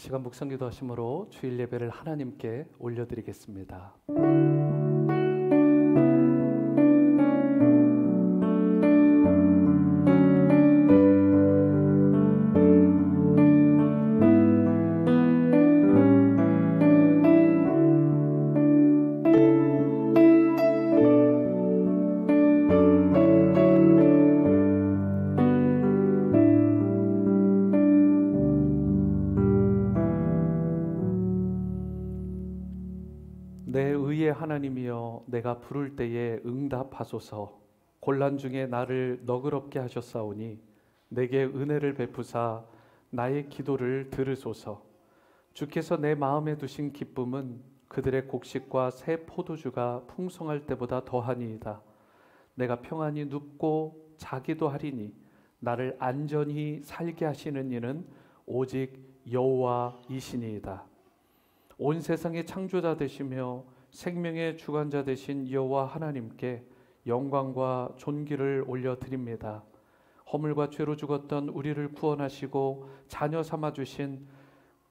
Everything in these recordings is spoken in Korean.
시간 묵상기도 하심으로 주일 예배를 하나님께 올려드리겠습니다. 내 의의 하나님이여, 내가 부를 때에 응답하소서. 곤란 중에 나를 너그럽게 하셨사오니 내게 은혜를 베푸사 나의 기도를 들으소서. 주께서 내 마음에 두신 기쁨은 그들의 곡식과 새 포도주가 풍성할 때보다 더하니이다. 내가 평안히 눕고 자기도 하리니 나를 안전히 살게 하시는 이는 오직 여호와이시니이다. 온 세상의 창조자 되시며 생명의 주관자 되신 여호와 하나님께 영광과 존귀를 올려드립니다. 허물과 죄로 죽었던 우리를 구원하시고 자녀 삼아주신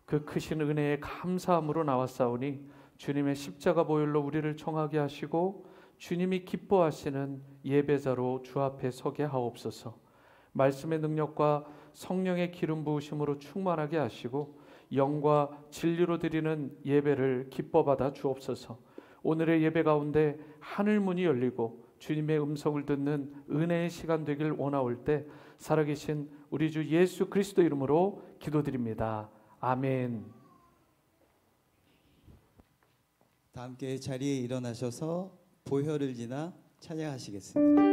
그 크신 은혜에 감사함으로 나왔사오니 주님의 십자가 보혈로 우리를 청하게 하시고 주님이 기뻐하시는 예배자로 주 앞에 서게 하옵소서. 말씀의 능력과 성령의 기름 부으심으로 충만하게 하시고 영과 진리로 드리는 예배를 기뻐 받아 주옵소서. 오늘의 예배 가운데 하늘 문이 열리고 주님의 음성을 듣는 은혜의 시간 되길 원하올 때 살아계신 우리 주 예수 그리스도 이름으로 기도드립니다. 아멘. 다 함께 자리에 일어나셔서 보혈을 지나 찬양하시겠습니다.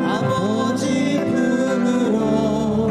아버지 품으로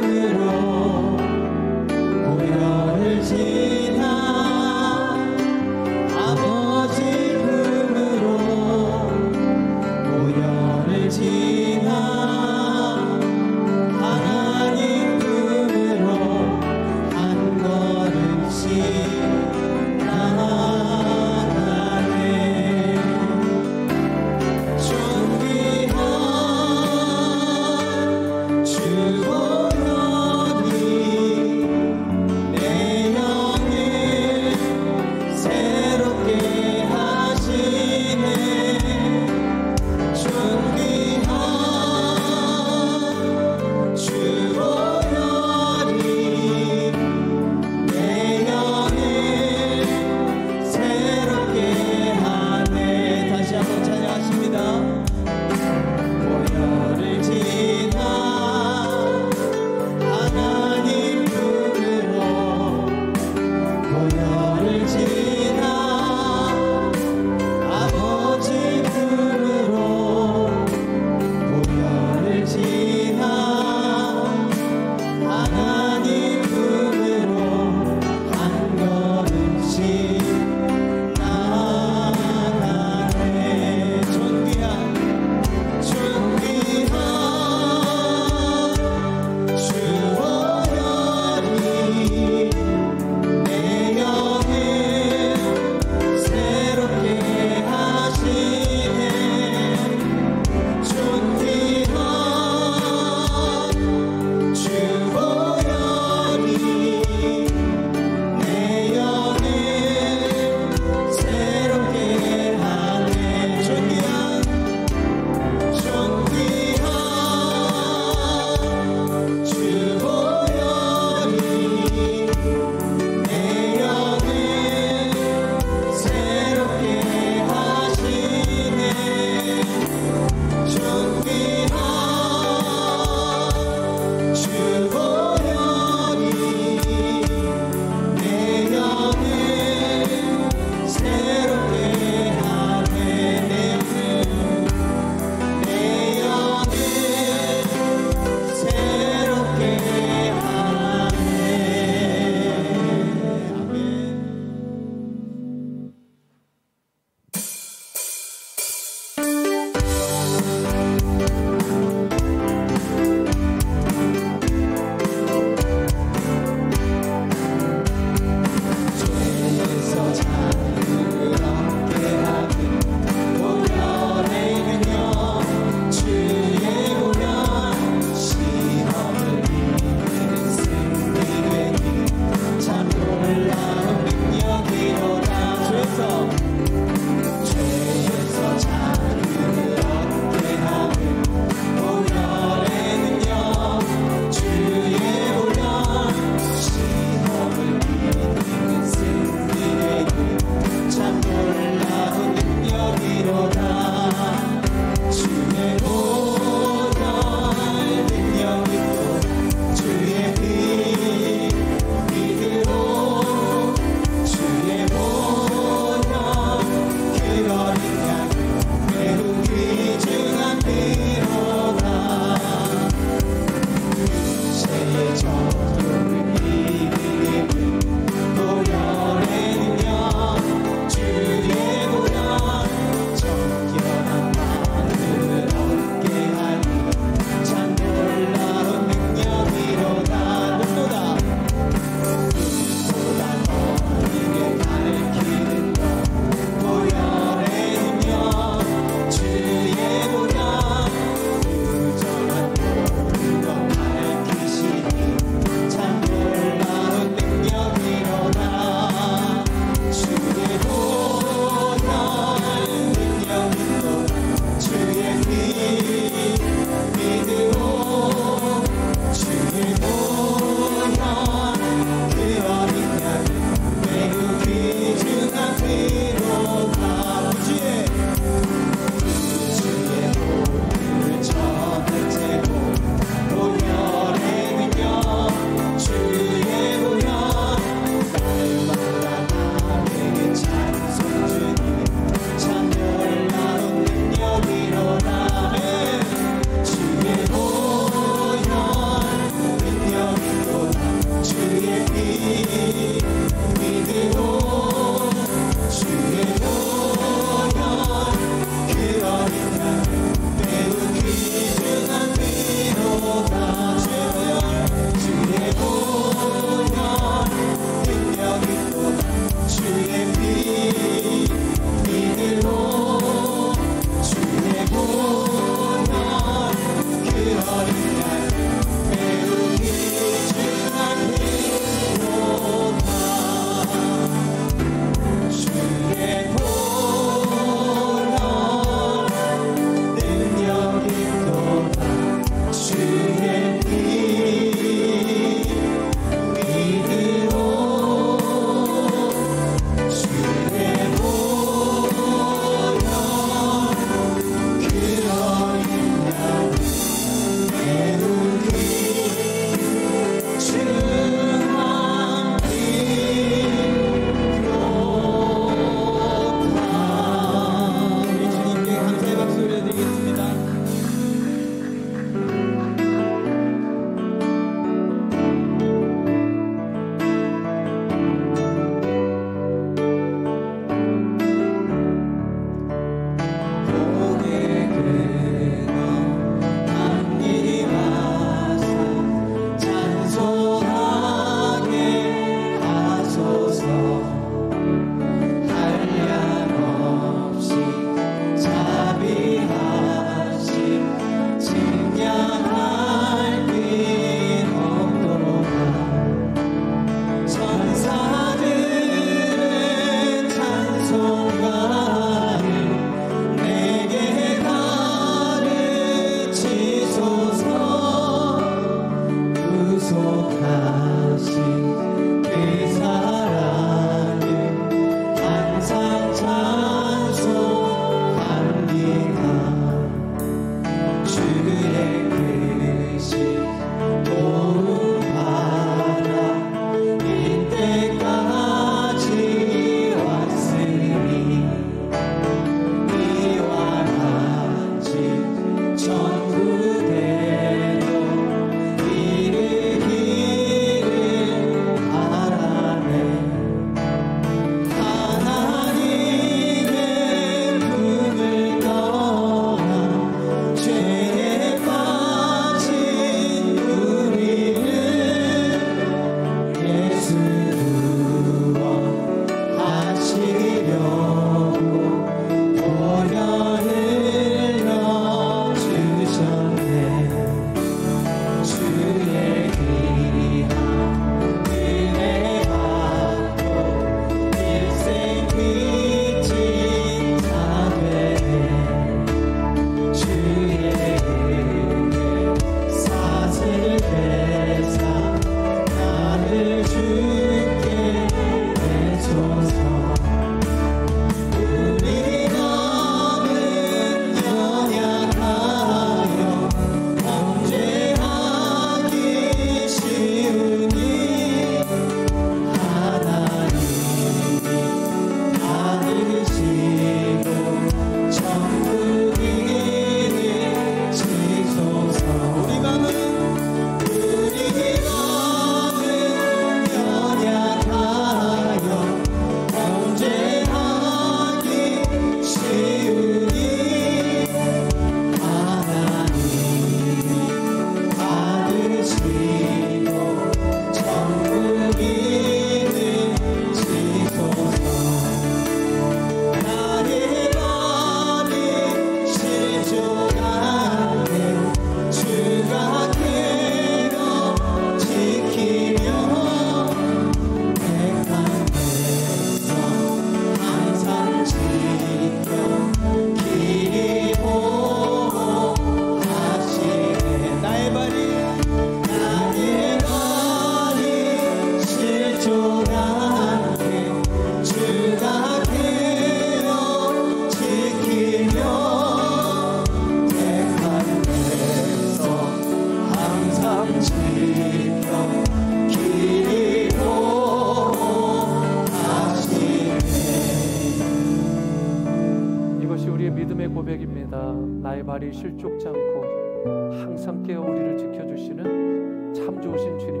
발이 실족지 않고 항상 깨어 우리를 지켜주시는 참 좋으신 주님,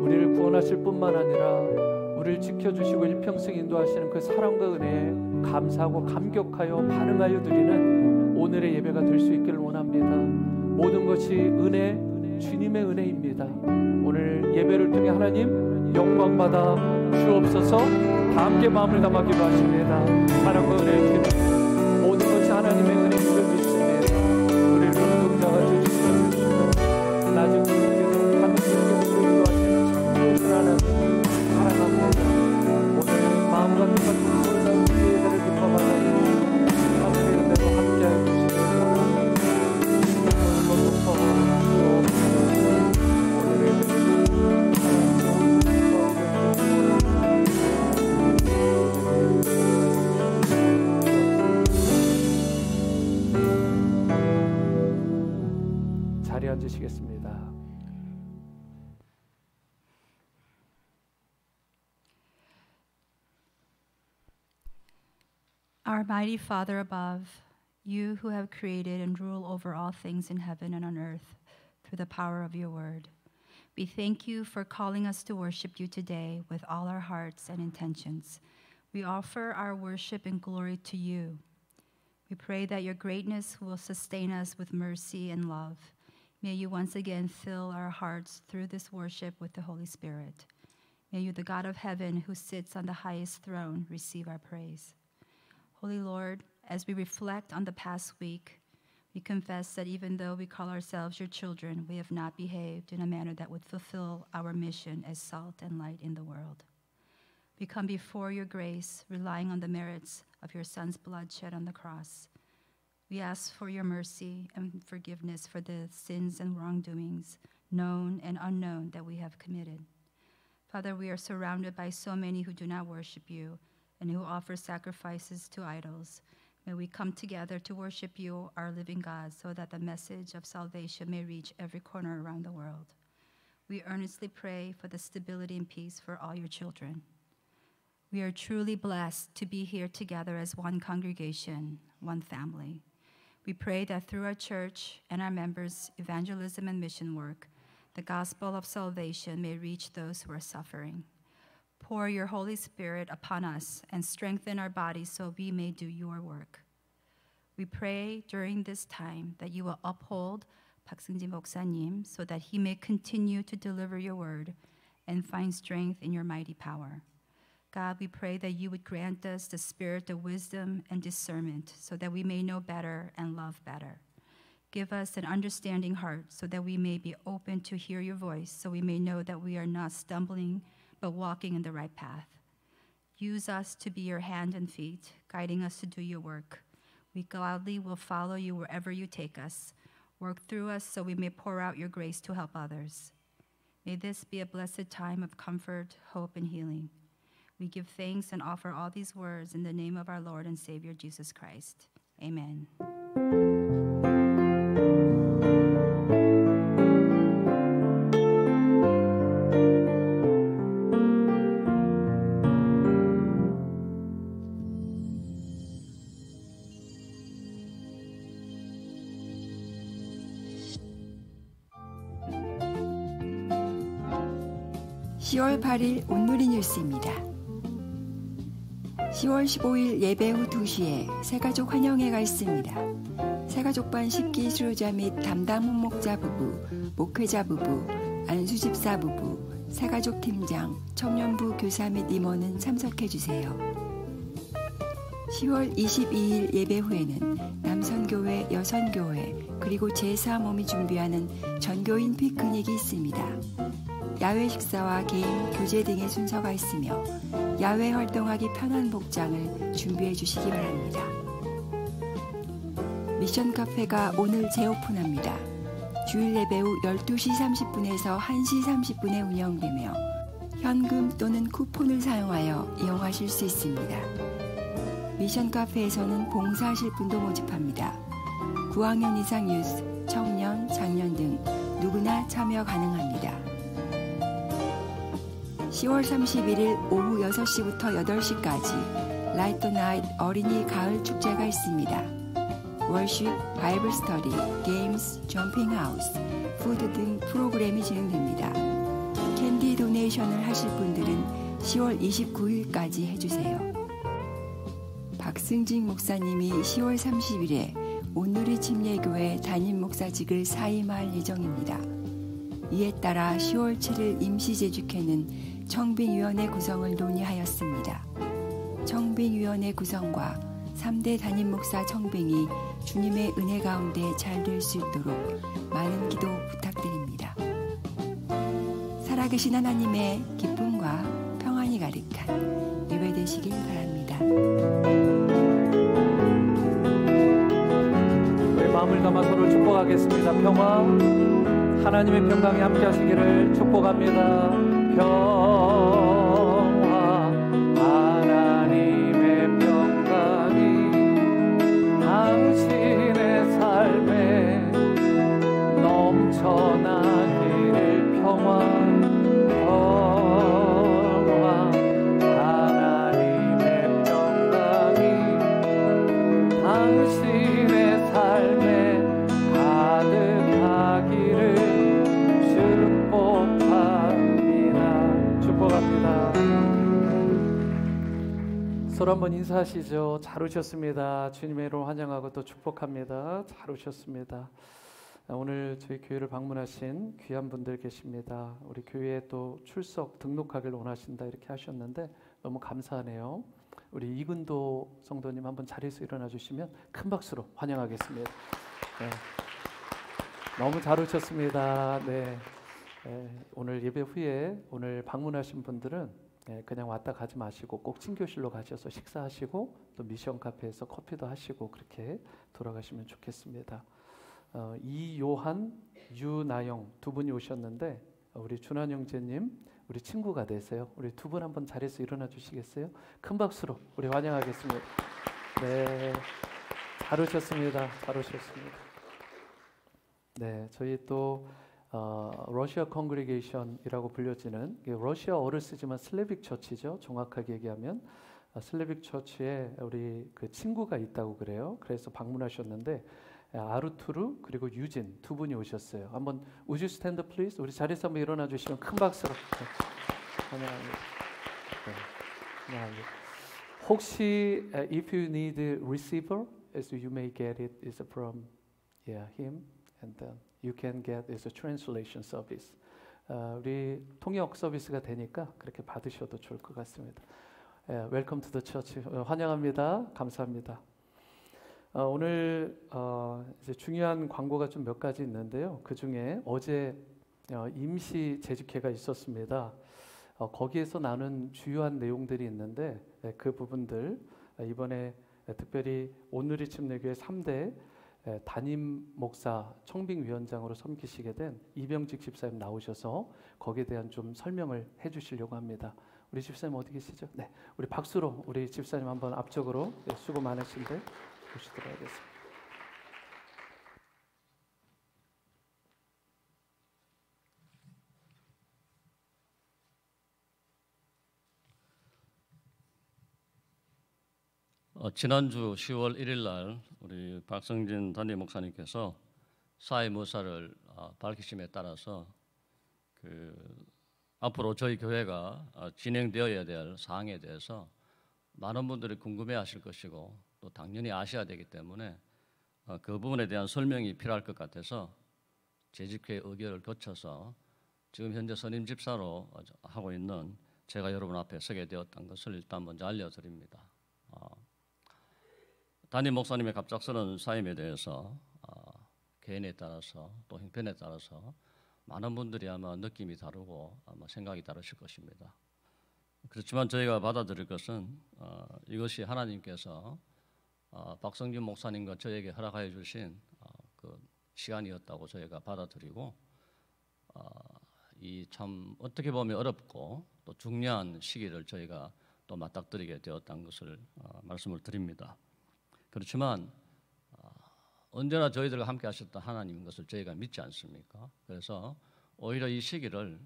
우리를 구원하실 뿐만 아니라 우리를 지켜주시고 일평생 인도하시는 그 사랑과 은혜에 감사하고 감격하여 반응하여 드리는 오늘의 예배가 될 수 있기를 원합니다. 모든 것이 은혜, 주님의 은혜입니다. 오늘 예배를 통해 하나님 영광받아 주옵소서. 다 함께 마음을 담아 기도하십니다. 사랑과 은혜를 드리는 모든 것이 하나님의 은혜인 줄 믿습니다. 우리를 동정하 주시옵소서. 낮은 분께서 하늘님께서 인도하시는 참 좋으신 하나님 사랑합니다. 오늘 마음과 뜻과 정성을 다한 우리 예배를 기뻐받아 하늘의 은혜로 함께하여 주시길 원합니다. 오늘도 주옵소서. 오늘의 예배를 자리에 앉으시겠습니다. Our mighty Father above, you who have created and rule over all things in heaven and on earth through the power of your word, we thank you for calling us to worship you today with all our hearts and intentions. We offer our worship and glory to you. We pray that your greatness will sustain us with mercy and love. May you once again fill our hearts through this worship with the Holy Spirit. May you, the God of heaven who sits on the highest throne, receive our praise. Holy Lord, as we reflect on the past week, we confess that even though we call ourselves your children, we have not behaved in a manner that would fulfill our mission as salt and light in the world. We come before your grace, relying on the merits of your Son's blood shed on the cross. We ask for your mercy and forgiveness for the sins and wrongdoings, known and unknown, that we have committed. Father, we are surrounded by so many who do not worship you and who offer sacrifices to idols. May we come together to worship you, our living God, so that the message of salvation may reach every corner around the world. We earnestly pray for the stability and peace for all your children. We are truly blessed to be here together as one congregation, one family. We pray that through our church and our members' evangelism and mission work, the gospel of salvation may reach those who are suffering. Pour your Holy Spirit upon us and strengthen our bodies so we may do your work. We pray during this time that you will uphold Park Seung-jin 목사님 so that he may continue to deliver your word and find strength in your mighty power. God, we pray that you would grant us the spirit of wisdom and discernment so that we may know better and love better. Give us an understanding heart so that we may be open to hear your voice, so we may know that we are not stumbling but walking in the right path. Use us to be your hand and feet, guiding us to do your work. We gladly will follow you wherever you take us. Work through us so we may pour out your grace to help others. May this be a blessed time of comfort, hope, and healing. We give thanks and offer all these words in the name of our Lord and Savior, Jesus Christ. Amen. 10월 8일 온누리 뉴스입니다. 10월 15일 예배 후 2시에 새가족 환영회가 있습니다. 새가족반 10기 수료자 및 담당 목목자 부부, 목회자 부부, 안수집사 부부, 새가족 팀장, 청년부 교사 및 임원은 참석해주세요. 10월 22일 예배 후에는 남선교회, 여선교회, 그리고 제4몸이 준비하는 전교인 피크닉이 있습니다. 야외 식사와 개인 교제 등의 순서가 있으며 야외 활동하기 편한 복장을 준비해 주시기 바랍니다. 미션 카페가 오늘 재오픈합니다. 주일 예배 후 12시 30분에서 1시 30분에 운영되며 현금 또는 쿠폰을 사용하여 이용하실 수 있습니다. 미션 카페에서는 봉사하실 분도 모집합니다. 9학년 이상 유스, 청년, 장년 등 누구나 참여 가능합니다. 10월 31일 오후 6시부터 8시까지 라이트 나잇 어린이 가을 축제가 있습니다. 월십, 바이블 스터디, 게임스, 점핑 하우스, 푸드 등 프로그램이 진행됩니다. 캔디 도네이션을 하실 분들은 10월 29일까지 해주세요. 박승진 목사님이 10월 30일에 온누리 침례교회 담임 목사직을 사임할 예정입니다. 이에 따라 10월 7일 임시재직회는 청빙위원회 구성을 논의하였습니다. 청빙위원회 구성과 3대 담임 목사 청빙이 주님의 은혜 가운데 잘 될 수 있도록 많은 기도 부탁드립니다. 살아계신 하나님의 기쁨과 평안이 가득한 예배 되시길 바랍니다. 우리 마음을 담아 서로 축복하겠습니다. 평화, 하나님의 평강이 함께 하시기를 축복합니다. 평화, 하나님의 평강이 당신의 삶에 넘쳐나기를. 평화, 평화, 하나님의 평강이 당신의 삶에 가득하기를 축복합니다. 축복합니다. 서로 한번 인사하시죠. 잘 오셨습니다. 주님의 이름 환영하고 또 축복합니다. 잘 오셨습니다. 오늘 저희 교회를 방문하신 귀한 분들 계십니다. 우리 교회에 또 출석 등록하길 원하신다 이렇게 하셨는데 너무 감사하네요. 우리 이근도 성도님 한번 자리에서 일어나 주시면 큰 박수로 환영하겠습니다. 네. 너무 잘 오셨습니다. 네. 오늘 예배 후에 오늘 방문하신 분들은 그냥 왔다 가지 마시고 꼭 친교실로 가셔서 식사하시고 또 미션 카페에서 커피도 하시고 그렇게 돌아가시면 좋겠습니다. 이요한, 유나영 두 분이 오셨는데 우리 준환 형제님 우리 친구가 되세요. 우리 두 분 한번 자리에서 일어나 주시겠어요? 큰 박수로 우리 환영하겠습니다. 네, 잘 오셨습니다. 잘 오셨습니다. 네, 저희 또 러시아 컨그리게이션이라고 불려지는 러시아어를 쓰지만 슬래빅 처치죠. 정확하게 얘기하면 슬래빅 처치에 우리 그 친구가 있다고 그래요. 그래서 방문하셨는데 아르투르 그리고 유진 두 분이 오셨어요. 한번 Would you stand up please? 우리 자리에서 한번 일어나 주시면 큰 박수로 환영합니다. 네, 환영합니다. 혹시 if you need a receiver, as you may get it is from him, and then you can get is a translation service. 우리 통역 서비스가 되니까 그렇게 받으셔도 좋을 것 같습니다. Welcome to the church. 환영합니다. 감사합니다. 오늘 이제 중요한 광고가 좀 몇 가지 있는데요. 그 중에 어제 임시 재직회가 있었습니다. 거기에서 나눈 주요한 내용들이 있는데 그 부분들 이번에 특별히 온누리 침례교회 3대 담임 목사 청빙위원장으로 섬기시게 된 이병직 집사님 나오셔서 거기에 대한 좀 설명을 해주시려고 합니다. 우리 집사님 어디 계시죠? 네, 우리 박수로 우리 집사님 한번 앞쪽으로 수고 많으신데 보시도록 하겠습니다. 지난주 10월 1일 날 우리 박성진 담임 목사님께서 사임 의사를 밝히심에 따라서 앞으로 저희 교회가 진행되어야 될 사항에 대해서 많은 분들이 궁금해하실 것이고 또 당연히 아셔야 되기 때문에 그 부분에 대한 설명이 필요할 것 같아서 재직회 의결을 거쳐서 지금 현재 선임 집사로 하고 있는 제가 여러분 앞에 서게 되었던 것을 일단 먼저 알려드립니다. 담임 목사님의 갑작스러운 사임에 대해서 개인에 따라서 또 형편에 따라서 많은 분들이 아마 느낌이 다르고 아마 생각이 다르실 것입니다. 그렇지만 저희가 받아들일 것은 이것이 하나님께서 박성진 목사님과 저에게 허락하여 주신 그 시간이었다고 저희가 받아들이고 이 참 어떻게 보면 어렵고 또 중요한 시기를 저희가 또 맞닥뜨리게 되었다는 것을 말씀을 드립니다. 그렇지만 언제나 저희들과 함께 하셨던 하나님인 것을 저희가 믿지 않습니까? 그래서 오히려 이 시기를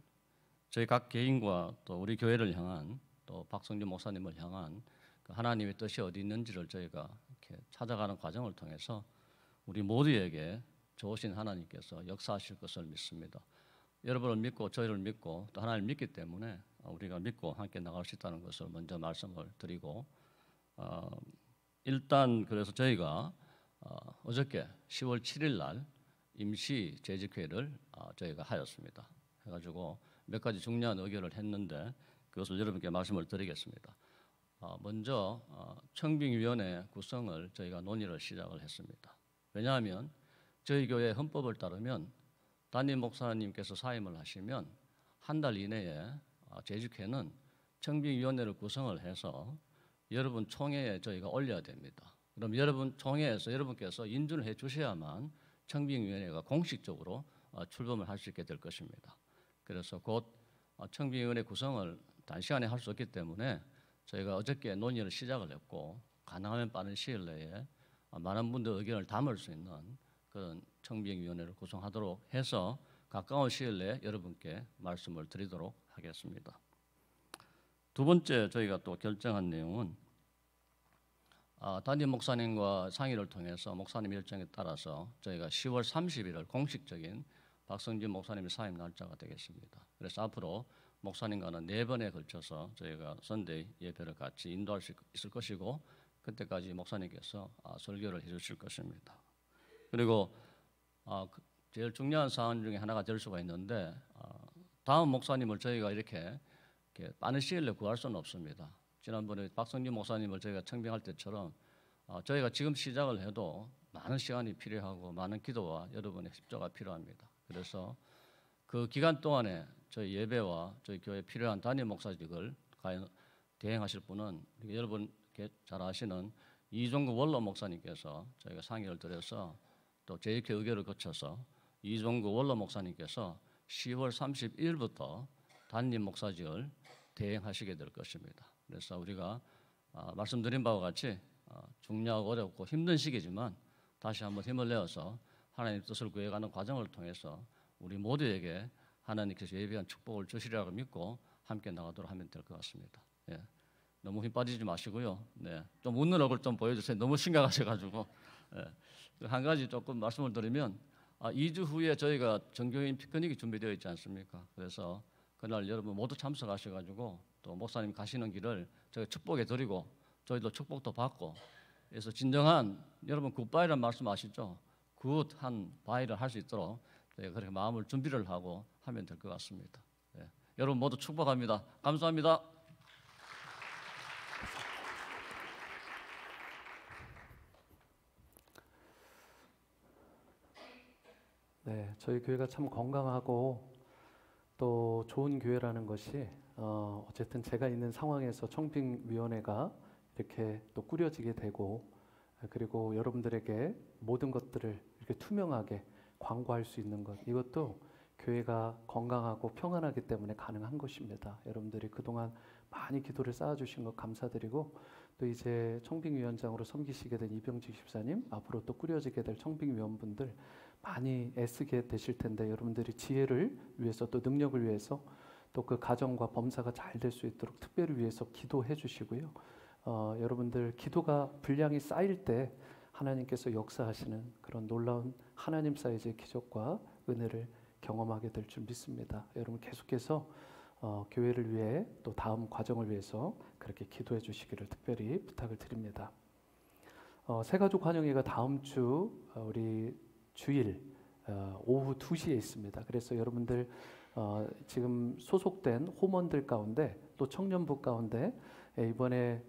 저희 각 개인과 또 우리 교회를 향한 또 박성진 목사님을 향한 그 하나님의 뜻이 어디 있는지를 저희가 이렇게 찾아가는 과정을 통해서 우리 모두에게 좋으신 하나님께서 역사하실 것을 믿습니다. 여러분을 믿고 저희를 믿고 또 하나님을 믿기 때문에 우리가 믿고 함께 나갈 수 있다는 것을 먼저 말씀을 드리고, 일단 그래서 저희가 어저께 10월 7일 날 임시 재직회를 저희가 하였습니다. 해가지고 몇 가지 중요한 의결을 했는데 그것을 여러분께 말씀을 드리겠습니다. 먼저 청빙위원회 구성을 저희가 논의를 시작을 했습니다. 왜냐하면 저희 교회 헌법을 따르면 담임 목사님께서 사임을 하시면 한 달 이내에 재직회는 청빙위원회를 구성을 해서 여러분 총회에 저희가 올려야 됩니다. 그럼 여러분 총회에서 여러분께서 인준을 해 주셔야만 청빙위원회가 공식적으로 출범을 할 수 있게 될 것입니다. 그래서 곧 청빙위원회 구성을 단시간에 할 수 없기 때문에 저희가 어저께 논의를 시작을 했고, 가능하면 빠른 시일 내에 많은 분들 의견을 담을 수 있는 그런 청빙위원회를 구성하도록 해서 가까운 시일 내에 여러분께 말씀을 드리도록 하겠습니다. 두 번째 저희가 또 결정한 내용은 담임 목사님과 상의를 통해서 목사님 일정에 따라서 저희가 10월 30일을 공식적인 박성진 목사님의 사임 날짜가 되겠습니다. 그래서 앞으로 목사님과는 4번에 걸쳐서 저희가 선데이 예배를 같이 인도할 수 있을 것이고, 그때까지 목사님께서 설교를 해주실 것입니다. 그리고 제일 중요한 사안 중에 하나가 될 수가 있는데, 다음 목사님을 저희가 이렇게 빠른 시일 내에 구할 수는 없습니다. 지난번에 박성진 목사님을 저희가 청빙할 때처럼 저희가 지금 시작을 해도 많은 시간이 필요하고 많은 기도와 여러분의 협조가 필요합니다. 그래서 그 기간 동안에 저희 예배와 저희 교회에 필요한 담임 목사직을 대행하실 분은 여러분 잘 아시는 이종구 원로 목사님께서 저희가 상의를 드려서 또 제2회 의결을 거쳐서 이종구 원로 목사님께서 10월 31일부터 담임 목사직을 대행하시게 될 것입니다. 그래서 우리가 말씀드린 바와 같이 중요하고 어렵고 힘든 시기지만 다시 한번 힘을 내어서 하나님 뜻을 구해가는 과정을 통해서 우리 모두에게 하나님께서 예비한 축복을 주시리라고 믿고 함께 나가도록 하면 될 것 같습니다. 예. 너무 힘 빠지지 마시고요. 네. 좀 웃는 얼굴 좀 보여주세요. 너무 심각하셔가지고. 예. 한 가지 조금 말씀을 드리면 2주 후에 저희가 정교인 피크닉이 준비되어 있지 않습니까? 그래서 그날 여러분 모두 참석하셔가지고 또 목사님 가시는 길을 저희 축복해 드리고 저희도 축복도 받고, 그래서 진정한 여러분 굿바이라는 말씀 아시죠? 굿한 바이를 할 수 있도록 저희가 그렇게 마음을 준비를 하고 하면 될 것 같습니다. 네. 여러분 모두 축복합니다. 감사합니다. 네, 저희 교회가 참 건강하고 또 좋은 교회라는 것이 어쨌든 제가 있는 상황에서 청빙위원회가 이렇게 또 꾸려지게 되고, 그리고 여러분들에게 모든 것들을 이렇게 투명하게 광고할 수 있는 것, 이것도 교회가 건강하고 평안하기 때문에 가능한 것입니다. 여러분들이 그동안 많이 기도를 쌓아주신 것 감사드리고, 또 이제 청빙위원장으로 섬기시게 된 이병직 집사님, 앞으로 또 꾸려지게 될 청빙위원분들 많이 애쓰게 되실 텐데, 여러분들이 지혜를 위해서 또 능력을 위해서 또 그 가정과 범사가 잘 될 수 있도록 특별히 위해서 기도해 주시고요. 여러분들 기도가 분량이 쌓일 때 하나님께서 역사하시는 그런 놀라운 하나님 사이즈의 기적과 은혜를 경험하게 될 줄 믿습니다. 여러분 계속해서 교회를 위해 또 다음 과정을 위해서 그렇게 기도해 주시기를 특별히 부탁을 드립니다. 새가족 환영회가 다음 주 우리 주일 오후 2시에 있습니다. 그래서 여러분들 지금 소속된 호몬들 가운데 또 청년부 가운데 이번에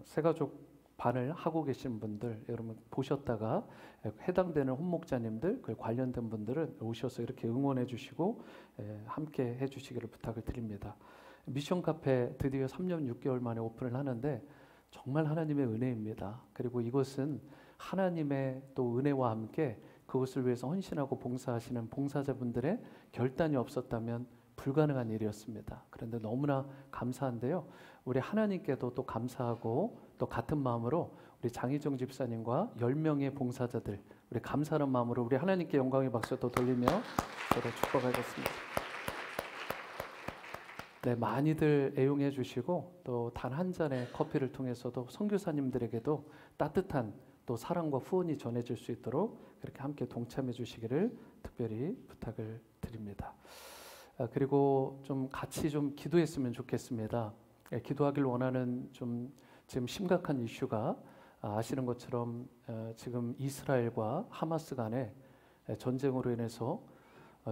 새가족 반을 하고 계신 분들, 여러분 보셨다가 해당되는 혼목자님들, 그 관련된 분들은 오셔서 이렇게 응원해 주시고 함께 해 주시기를 부탁을 드립니다. 미션 카페 드디어 3년 6개월 만에 오픈을 하는데 정말 하나님의 은혜입니다. 그리고 이것은 하나님의 또 은혜와 함께 그것을 위해서 헌신하고 봉사하시는 봉사자분들의 결단이 없었다면 불가능한 일이었습니다. 그런데 너무나 감사한데요. 우리 하나님께도 또 감사하고 또 같은 마음으로 우리 장희정 집사님과 10명의 봉사자들, 우리 감사하는 마음으로 우리 하나님께 영광의 박수 또 돌리며 서로 축복하겠습니다. 네, 많이들 애용해 주시고 또 단 한 잔의 커피를 통해서도 선교사님들에게도 따뜻한 또 사랑과 후원이 전해질 수 있도록 그렇게 함께 동참해 주시기를 특별히 부탁을 드립니다. 그리고 좀 같이 좀 기도했으면 좋겠습니다. 기도하길 원하는 좀 지금 심각한 이슈가 아시는 것처럼 지금 이스라엘과 하마스 간의 전쟁으로 인해서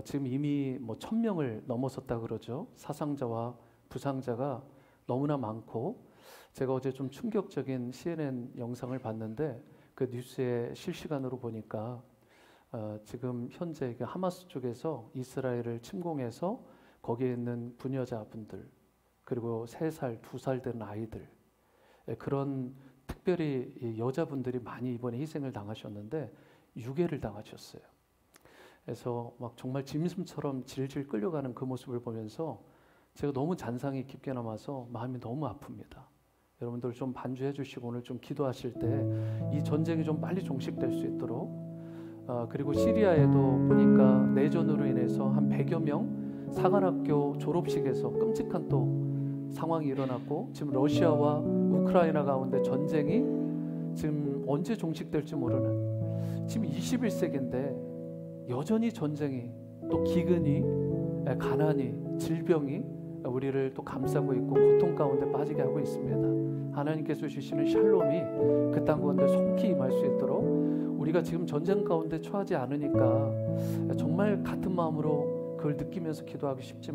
지금 이미 뭐 1000명을 넘어섰다 그러죠. 사상자와 부상자가 너무나 많고, 제가 어제 좀 충격적인 CNN 영상을 봤는데 그 뉴스에 실시간으로 보니까 지금 현재 하마스 쪽에서 이스라엘을 침공해서 거기에 있는 부녀자분들, 그리고 3살, 2살 된 아이들, 그런 특별히 여자분들이 많이 이번에 희생을 당하셨는데 유괴를 당하셨어요. 그래서 막 정말 짐승처럼 질질 끌려가는 그 모습을 보면서 제가 너무 잔상이 깊게 남아서 마음이 너무 아픕니다. 여러분들 좀 반주해 주시고 오늘 좀 기도하실 때 이 전쟁이 좀 빨리 종식될 수 있도록, 그리고 시리아에도 보니까 내전으로 인해서 한 100여 명 사관학교 졸업식에서 끔찍한 또 상황이 일어났고, 지금 러시아와 우크라이나 가운데 전쟁이 지금 언제 종식될지 모르는, 지금 21세기인데 여전히 전쟁이, 또 기근이, 가난이, 질병이 우리를 또 감싸고 있고 고통 가운데 빠지게 하고 있습니다. 하나님께서 주시는 샬롬이 그 땅 가운데 속히 임할 수 있도록, 우리가 지금 전쟁 가운데 처하지 않으니까 정말 같은 마음으로 그걸 느끼면서 기도하기 쉽지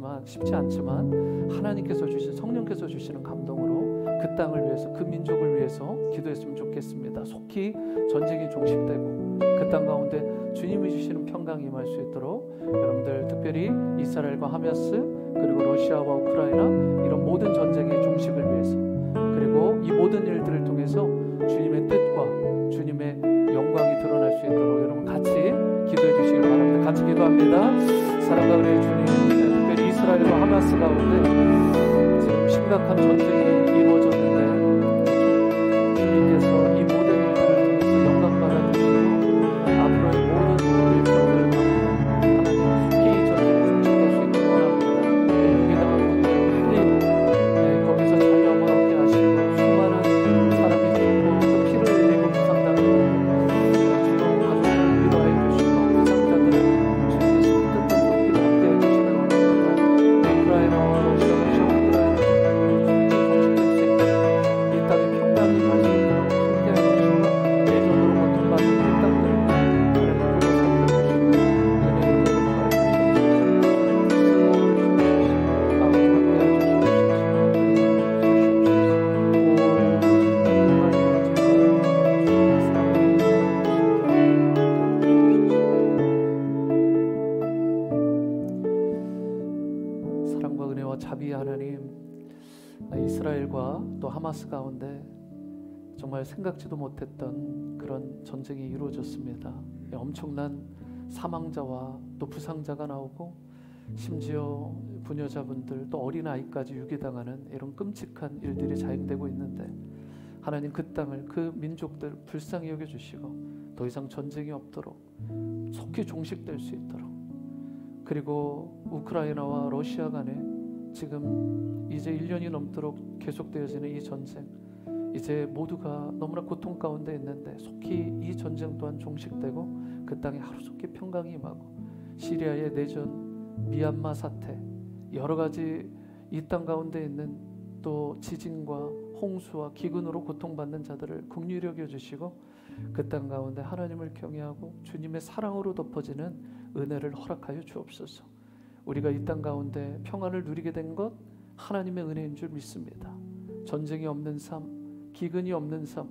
않지만 하나님께서 주신, 성령께서 주시는 감동으로 그 땅을 위해서, 그 민족을 위해서 기도했으면 좋겠습니다. 속히 전쟁이 종식되고 그 땅 가운데 주님이 주시는 평강이 임할 수 있도록, 여러분들 특별히 이스라엘과 하마스, 그리고 러시아와 우크라이나, 이런 모든 전쟁의 종식을 위해서, 그리고 이 모든 일들을 통해서 주님의 뜻과 주님의 영광이 드러날 수 있도록 여러분 같이 기도해 주시기 바랍니다. 같이 기도합니다. 사랑과 은혜의 주님, 특별히 이스라엘과 하마스 가운데 지금 심각한 전쟁이 이루어졌는데 주님께서 이 모든 일들을 통해서 영광 받아주시고 앞으로의 모든 일들을 하나님 속히 이 전쟁을 종식될 수 있도록 원합니다. 위대한 분들 거기서 잘 넘어가게 하시고, 수많은 사람이 죽고 또 피를 흘리고 부상당하는 주로 가족을 위로해 주시고, 부상자들은 주님의 손뜻한 손길을 함께 해주시길 원합니다. 우크라이나와 러시아, 우크라이나 종식될 수 있도록, 이 땅에 평강이 임할 수 있도록 함께 해주시고, 내전으로 고통받는 이 땅들 하나님 보고 살펴주시고 은혜를 더하여 주시옵소서. 아버지 함께 사랑과 은혜와 자비의 하나님, 이스라엘과 또 하마스 가운데 정말 생각지도 못했던 그런 전쟁이 이루어졌습니다. 엄청난 사망자와 또 부상자가 나오고, 심지어 부녀자분들 또 어린아이까지 유괴당하는 이런 끔찍한 일들이 자행되고 있는데, 하나님 그 땅을, 그 민족들 불쌍히 여겨주시고 더 이상 전쟁이 없도록 속히 종식될 수 있도록, 그리고 우크라이나와 러시아 간에 지금 이제 1년이 넘도록 계속되어지는 이 전쟁, 이제 모두가 너무나 고통 가운데 있는데 속히 이 전쟁 또한 종식되고 그 땅에 하루속히 평강이 임하고, 시리아의 내전, 미얀마 사태, 여러 가지 이 땅 가운데 있는 또 지진과 홍수와 기근으로 고통받는 자들을 긍휼히 여겨주시고, 그 땅 가운데 하나님을 경외하고 주님의 사랑으로 덮어지는 은혜를 허락하여 주옵소서. 우리가 이 땅 가운데 평안을 누리게 된 것 하나님의 은혜인 줄 믿습니다. 전쟁이 없는 삶, 기근이 없는 삶,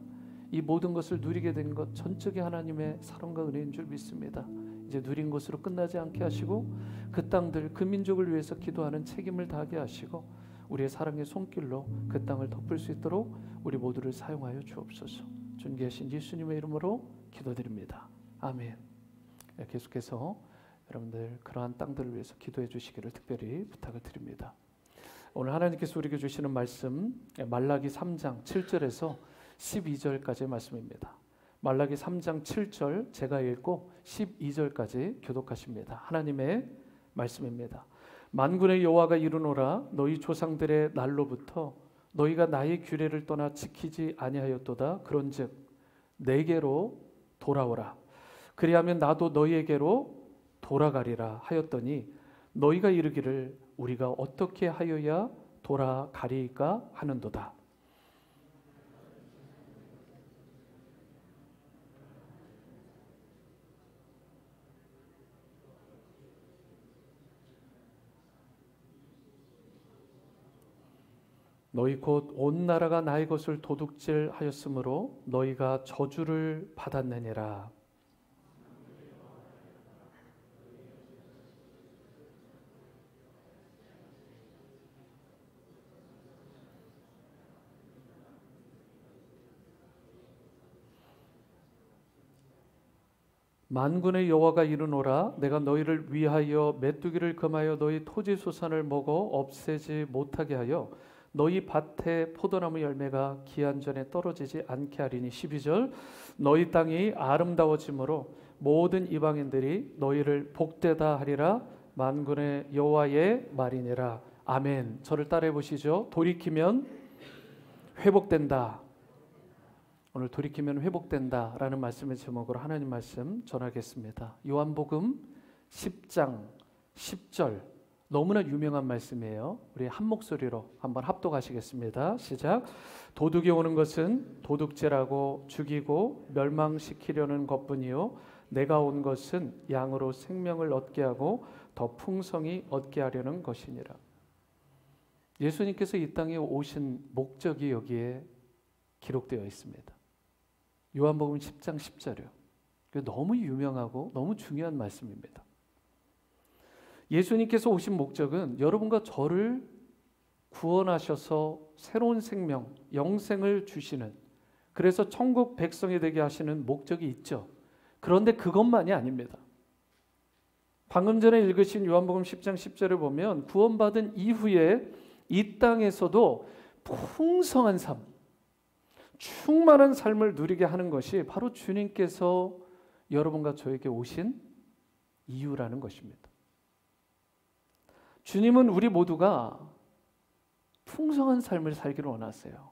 이 모든 것을 누리게 된 것 전적이 하나님의 사랑과 은혜인 줄 믿습니다. 이제 누린 것으로 끝나지 않게 하시고, 그 땅들, 그 민족을 위해서 기도하는 책임을 다하게 하시고, 우리의 사랑의 손길로 그 땅을 덮을 수 있도록 우리 모두를 사용하여 주옵소서. 존귀하신 예수님의 이름으로 기도드립니다. 아멘. 계속해서 여러분들 그러한 땅들을 위해서 기도해 주시기를 특별히 부탁을 드립니다. 오늘 하나님께서 우리에게 주시는 말씀, 말라기 3장 7절에서 12절까지의 말씀입니다. 말라기 3장 7절 제가 읽고 12절까지 교독하십니다. 하나님의 말씀입니다. 만군의 여호와가 이르노라, 너희 조상들의 날로부터 너희가 나의 규례를 떠나 지키지 아니하였도다. 그런즉 내게로 돌아오라. 그리하면 나도 너희에게로 돌아가리라 하였더니 너희가 이르기를 우리가 어떻게 하여야 돌아가리까 하는도다. 너희 곧 온 나라가 나의 것을 도둑질하였으므로 너희가 저주를 받았느니라. 만군의 여호와가 이르노라. 내가 너희를 위하여 메뚜기를 금하여 너희 토지 소산을 먹어 없애지 못하게 하여 너희 밭에 포도나무 열매가 기한 전에 떨어지지 않게 하리니. 12절 너희 땅이 아름다워짐으로 모든 이방인들이 너희를 복되다 하리라. 만군의 여호와의 말이니라. 아멘. 저를 따라해 보시죠. 돌이키면 회복된다. 오늘 돌이키면 회복된다 라는 말씀의 제목으로 하나님 말씀 전하겠습니다. 요한복음 10장 10절 너무나 유명한 말씀이에요. 우리 한 목소리로 한번 합독하시겠습니다. 시작. 도둑이 오는 것은 도둑질하고 죽이고 멸망시키려는 것뿐이요 내가 온 것은 양으로 생명을 얻게 하고 더 풍성히 얻게 하려는 것이니라. 예수님께서 이 땅에 오신 목적이 여기에 기록되어 있습니다. 요한복음 10장 10절이요. 너무 유명하고 너무 중요한 말씀입니다. 예수님께서 오신 목적은 여러분과 저를 구원하셔서 새로운 생명, 영생을 주시는, 그래서 천국 백성이 되게 하시는 목적이 있죠. 그런데 그것만이 아닙니다. 방금 전에 읽으신 요한복음 10장 10절을 보면 구원받은 이후에 이 땅에서도 풍성한 삶, 충만한 삶을 누리게 하는 것이 바로 주님께서 여러분과 저에게 오신 이유라는 것입니다. 주님은 우리 모두가 풍성한 삶을 살기를 원하세요.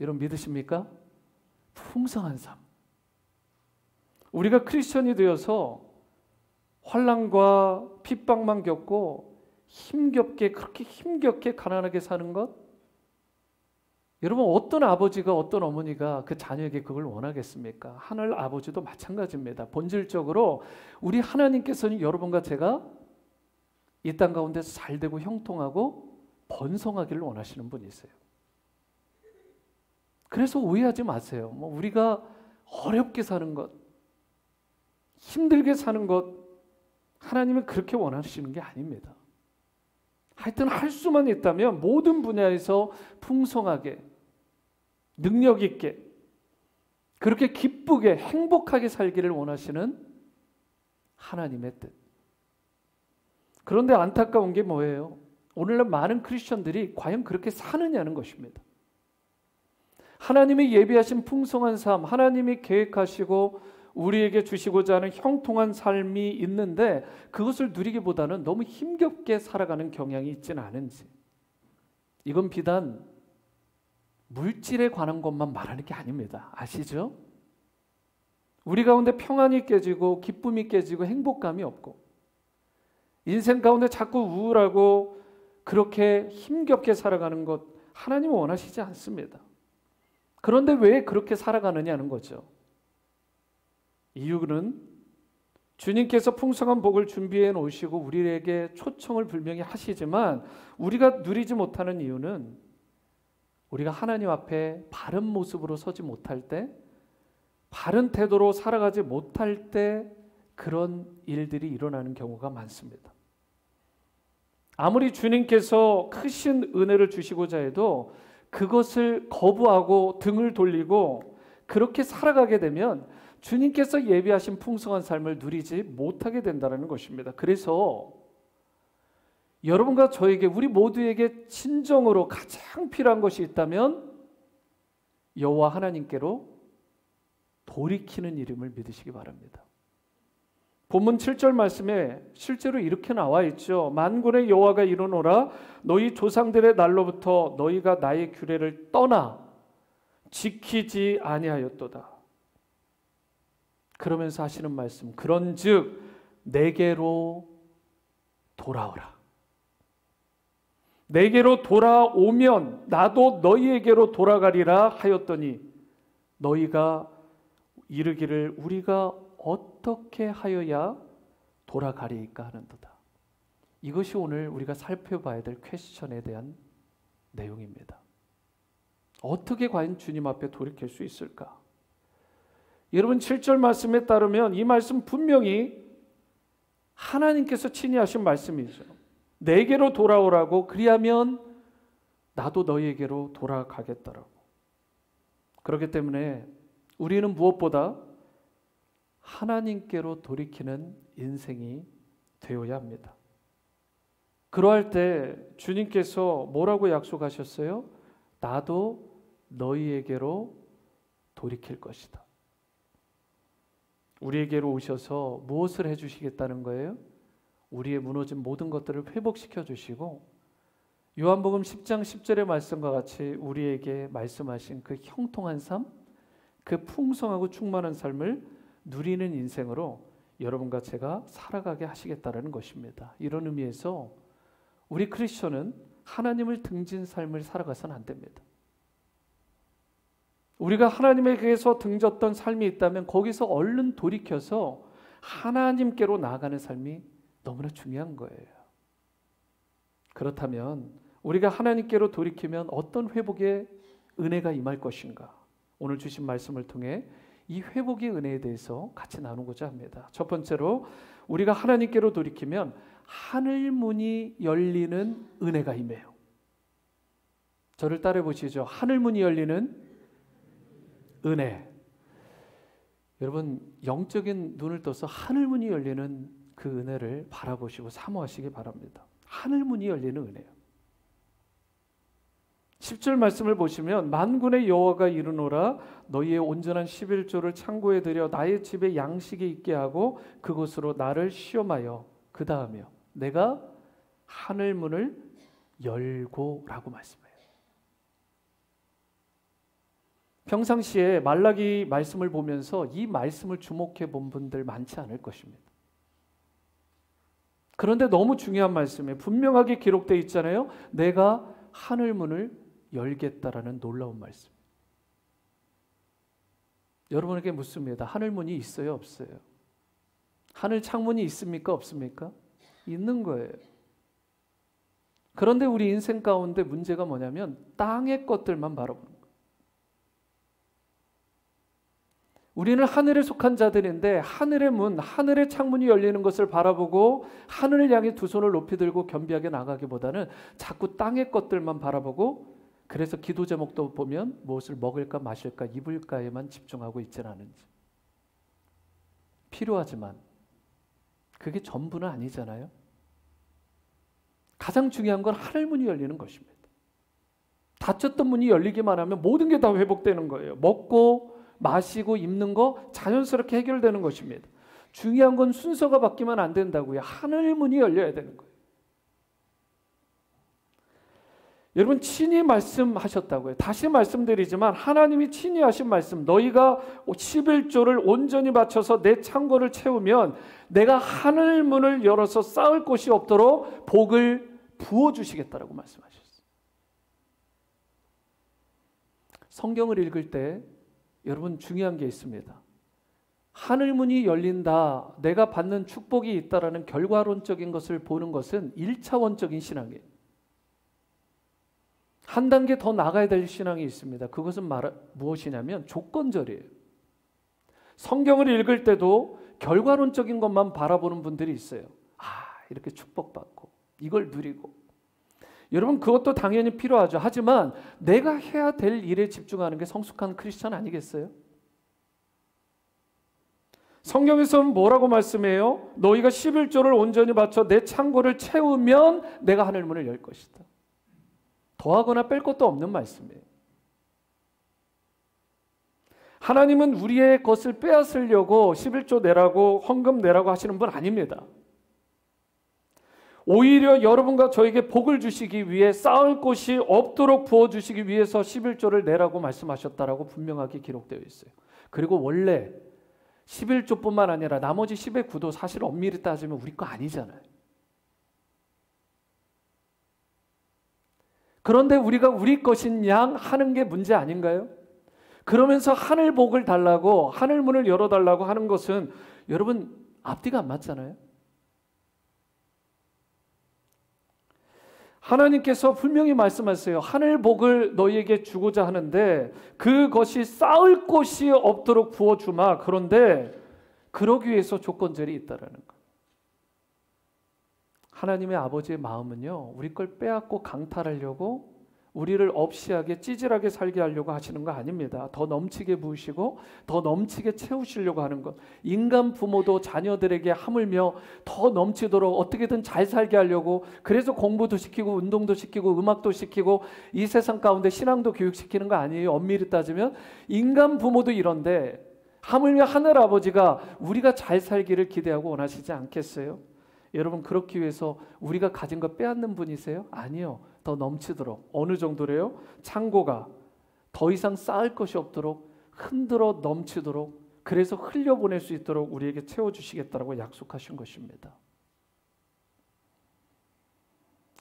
여러분 믿으십니까? 풍성한 삶. 우리가 크리스천이 되어서 환난과 핍박만 겪고 그렇게 힘겹게 가난하게 사는 것, 여러분 어떤 아버지가 어떤 어머니가 그 자녀에게 그걸 원하겠습니까? 하늘 아버지도 마찬가지입니다. 본질적으로 우리 하나님께서는 여러분과 제가 이 땅 가운데서 잘되고 형통하고 번성하기를 원하시는 분이세요. 그래서 오해하지 마세요. 우리가 어렵게 사는 것, 힘들게 사는 것, 하나님은 그렇게 원하시는 게 아닙니다. 하여튼 할 수만 있다면 모든 분야에서 풍성하게, 능력 있게, 그렇게 기쁘게, 행복하게 살기를 원하시는 하나님의 뜻. 그런데 안타까운 게 뭐예요? 오늘날 많은 크리스천들이 과연 그렇게 사느냐는 것입니다. 하나님이 예비하신 풍성한 삶, 하나님이 계획하시고 우리에게 주시고자 하는 형통한 삶이 있는데 그것을 누리기보다는 너무 힘겹게 살아가는 경향이 있지는 않은지. 이건 비단 물질에 관한 것만 말하는 게 아닙니다. 아시죠? 우리 가운데 평안이 깨지고 기쁨이 깨지고 행복감이 없고 인생 가운데 자꾸 우울하고 그렇게 힘겹게 살아가는 것 하나님은 원하시지 않습니다. 그런데 왜 그렇게 살아가느냐는 거죠. 이유는 주님께서 풍성한 복을 준비해 놓으시고 우리에게 초청을 분명히 하시지만 우리가 누리지 못하는 이유는 우리가 하나님 앞에 바른 모습으로 서지 못할 때, 바른 태도로 살아가지 못할 때 그런 일들이 일어나는 경우가 많습니다. 아무리 주님께서 크신 은혜를 주시고자 해도 그것을 거부하고 등을 돌리고 그렇게 살아가게 되면 주님께서 예비하신 풍성한 삶을 누리지 못하게 된다는 것입니다. 그래서 여러분과 저에게, 우리 모두에게 진정으로 가장 필요한 것이 있다면 여호와 하나님께로 돌이키는 일임을 믿으시기 바랍니다. 본문 7절 말씀에 실제로 이렇게 나와 있죠. 만군의 여호와가 이르노라. 너희 조상들의 날로부터 너희가 나의 규례를 떠나 지키지 아니하였도다. 그러면서 하시는 말씀, 그런즉 내게로 돌아오라. 내게로 돌아오면 나도 너희에게로 돌아가리라 하였더니 너희가 이르기를 우리가 어떻게 하여야 돌아가리이까 하는도다. 이것이 오늘 우리가 살펴봐야 될 퀘스천에 대한 내용입니다. 어떻게 과연 주님 앞에 돌이킬 수 있을까? 여러분 7절 말씀에 따르면 이 말씀 분명히 하나님께서 친히 하신 말씀이죠. 내게로 돌아오라고, 그리하면 나도 너희에게로 돌아가겠다라고. 그렇기 때문에 우리는 무엇보다 하나님께로 돌이키는 인생이 되어야 합니다. 그러할 때 주님께서 뭐라고 약속하셨어요? 나도 너희에게로 돌이킬 것이다. 우리에게로 오셔서 무엇을 해주시겠다는 거예요? 우리의 무너진 모든 것들을 회복시켜 주시고 요한복음 10장 10절의 말씀과 같이 우리에게 말씀하신 그 형통한 삶, 그 풍성하고 충만한 삶을 누리는 인생으로 여러분과 제가 살아가게 하시겠다는 것입니다. 이런 의미에서 우리 크리스천은 하나님을 등진 삶을 살아가서는 안 됩니다. 우리가 하나님에게서 등졌던 삶이 있다면 거기서 얼른 돌이켜서 하나님께로 나아가는 삶이 너무나 중요한 거예요. 그렇다면 우리가 하나님께로 돌이키면 어떤 회복의 은혜가 임할 것인가? 오늘 주신 말씀을 통해 이 회복의 은혜에 대해서 같이 나누고자 합니다. 첫 번째로 우리가 하나님께로 돌이키면 하늘 문이 열리는 은혜가 임해요. 저를 따라해 보시죠. 하늘 문이 열리는 은혜. 여러분 영적인 눈을 떠서 하늘 문이 열리는 그 은혜를 바라보시고 사모하시기 바랍니다. 하늘 문이 열리는 은혜요. 10절 말씀을 보시면 만군의 여호와가 이르노라 너희의 온전한 11조를 창고에 들여 나의 집에 양식이 있게 하고 그곳으로 나를 시험하여 그 다음에요 내가 하늘 문을 열고 라고 말씀해요. 평상시에 말라기 말씀을 보면서 이 말씀을 주목해 본 분들 많지 않을 것입니다. 그런데 너무 중요한 말씀이에요. 분명하게 기록되어 있잖아요. 내가 하늘 문을 열겠다라는 놀라운 말씀. 여러분에게 묻습니다. 하늘 문이 있어요, 없어요? 하늘 창문이 있습니까, 없습니까? 있는 거예요. 그런데 우리 인생 가운데 문제가 뭐냐면 땅의 것들만 바라보는 거예요. 우리는 하늘에 속한 자들인데 하늘의 문, 하늘의 창문이 열리는 것을 바라보고 하늘을 향해 두 손을 높이 들고 겸비하게 나가기보다는 자꾸 땅의 것들만 바라보고 그래서 기도 제목도 보면 무엇을 먹을까 마실까 입을까에만 집중하고 있지는 않은지. 필요하지만 그게 전부는 아니잖아요. 가장 중요한 건 하늘 문이 열리는 것입니다. 닫혔던 문이 열리기만 하면 모든 게 다 회복되는 거예요. 먹고 마시고 입는 거 자연스럽게 해결되는 것입니다. 중요한 건 순서가 바뀌면 안 된다고요. 하늘 문이 열려야 되는 거예요. 여러분 친히 말씀하셨다고요. 다시 말씀드리지만 하나님이 친히 하신 말씀, 너희가 11조를 온전히 바쳐서 내 창고를 채우면 내가 하늘 문을 열어서 쌓을 곳이 없도록 복을 부어주시겠다라고 말씀하셨어요. 성경을 읽을 때 여러분 중요한 게 있습니다. 하늘 문이 열린다, 내가 받는 축복이 있다라는 결과론적인 것을 보는 것은 1차원적인 신앙이에요. 한 단계 더 나가야 될 신앙이 있습니다. 그것은 무엇이냐면 조건절이에요. 성경을 읽을 때도 결과론적인 것만 바라보는 분들이 있어요. 이렇게 축복받고 이걸 누리고. 여러분 그것도 당연히 필요하죠. 하지만 내가 해야 될 일에 집중하는 게 성숙한 크리스천 아니겠어요? 성경에서는 뭐라고 말씀해요? 너희가 11조를 온전히 바쳐 내 창고를 채우면 내가 하늘문을 열 것이다. 더하거나 뺄 것도 없는 말씀이에요. 하나님은 우리의 것을 빼앗으려고 11조 내라고 헌금 내라고 하시는 분 아닙니다. 오히려 여러분과 저에게 복을 주시기 위해 쌓을 곳이 없도록 부어주시기 위해서 11조를 내라고 말씀하셨다라고 분명하게 기록되어 있어요. 그리고 원래 11조뿐만 아니라 나머지 10의 구도 사실 엄밀히 따지면 우리 거 아니잖아요. 그런데 우리가 우리 것인 양 하는 게 문제 아닌가요? 그러면서 하늘 복을 달라고, 하늘 문을 열어달라고 하는 것은 여러분 앞뒤가 안 맞잖아요. 하나님께서 분명히 말씀하세요. 하늘 복을 너희에게 주고자 하는데 그것이 쌓을 곳이 없도록 부어주마. 그런데 그러기 위해서 조건절이 있다라는 거예요. 하나님의 아버지의 마음은요, 우리 걸 빼앗고 강탈하려고, 우리를 없이하게 찌질하게 살게 하려고 하시는 거 아닙니다. 더 넘치게 부으시고 더 넘치게 채우시려고 하는 것. 인간 부모도 자녀들에게 하물며 더 넘치도록 어떻게든 잘 살게 하려고, 그래서 공부도 시키고 운동도 시키고 음악도 시키고 이 세상 가운데 신앙도 교육시키는 거 아니에요. 엄밀히 따지면 인간 부모도 이런데 하물며 하늘 아버지가 우리가 잘 살기를 기대하고 원하시지 않겠어요? 여러분, 그렇기 위해서 우리가 가진 거 빼앗는 분이세요? 아니요. 더 넘치도록. 어느 정도래요? 창고가 더 이상 쌓을 것이 없도록 흔들어 넘치도록, 그래서 흘려보낼 수 있도록 우리에게 채워주시겠다라고 약속하신 것입니다.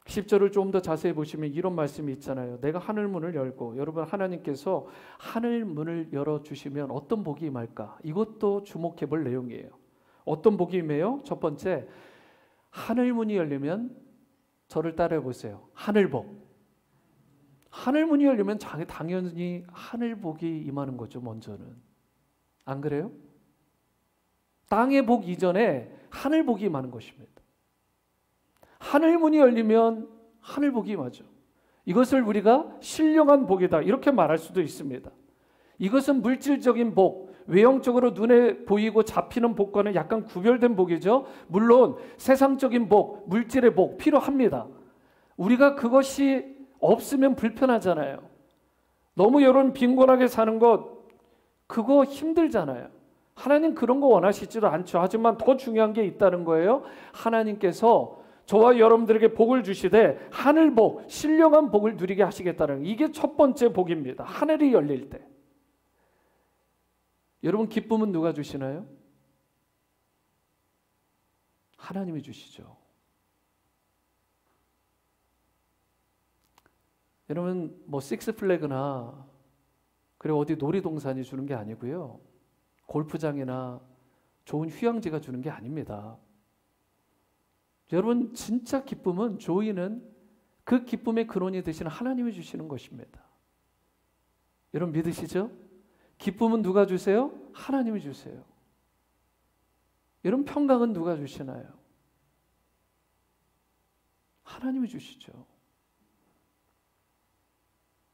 10절을 조금 더 자세히 보시면 이런 말씀이 있잖아요. 내가 하늘 문을 열고, 여러분 하나님께서 하늘 문을 열어주시면 어떤 복이 임할까? 이것도 주목해 볼 내용이에요. 어떤 복이 임해요? 첫 번째, 하늘 문이 열리면, 저를 따라해 보세요. 하늘복. 하늘 문이 열리면 당연히 하늘복이 임하는 거죠. 먼저는. 안 그래요? 땅의 복 이전에 하늘복이 임하는 것입니다. 하늘 문이 열리면 하늘복이 임하죠. 이것을 우리가 신령한 복이다 이렇게 말할 수도 있습니다. 이것은 물질적인 복, 외형적으로 눈에 보이고 잡히는 복과는 약간 구별된 복이죠. 물론 세상적인 복, 물질의 복 필요합니다. 우리가 그것이 없으면 불편하잖아요. 너무 여러분 빈곤하게 사는 것, 그거 힘들잖아요. 하나님 그런 거 원하시지도 않죠. 하지만 더 중요한 게 있다는 거예요. 하나님께서 저와 여러분들에게 복을 주시되 하늘복, 신령한 복을 누리게 하시겠다는, 이게 첫 번째 복입니다. 하늘이 열릴 때. 여러분, 기쁨은 누가 주시나요? 하나님이 주시죠. 여러분, 뭐 식스플래그나 그리고 어디 놀이동산이 주는 게 아니고요, 골프장이나 좋은 휴양지가 주는 게 아닙니다. 여러분, 진짜 기쁨은, 조이는 그 기쁨의 근원이 되시는 하나님이 주시는 것입니다. 여러분 믿으시죠? 기쁨은 누가 주세요? 하나님이 주세요. 여러분, 평강은 누가 주시나요? 하나님이 주시죠.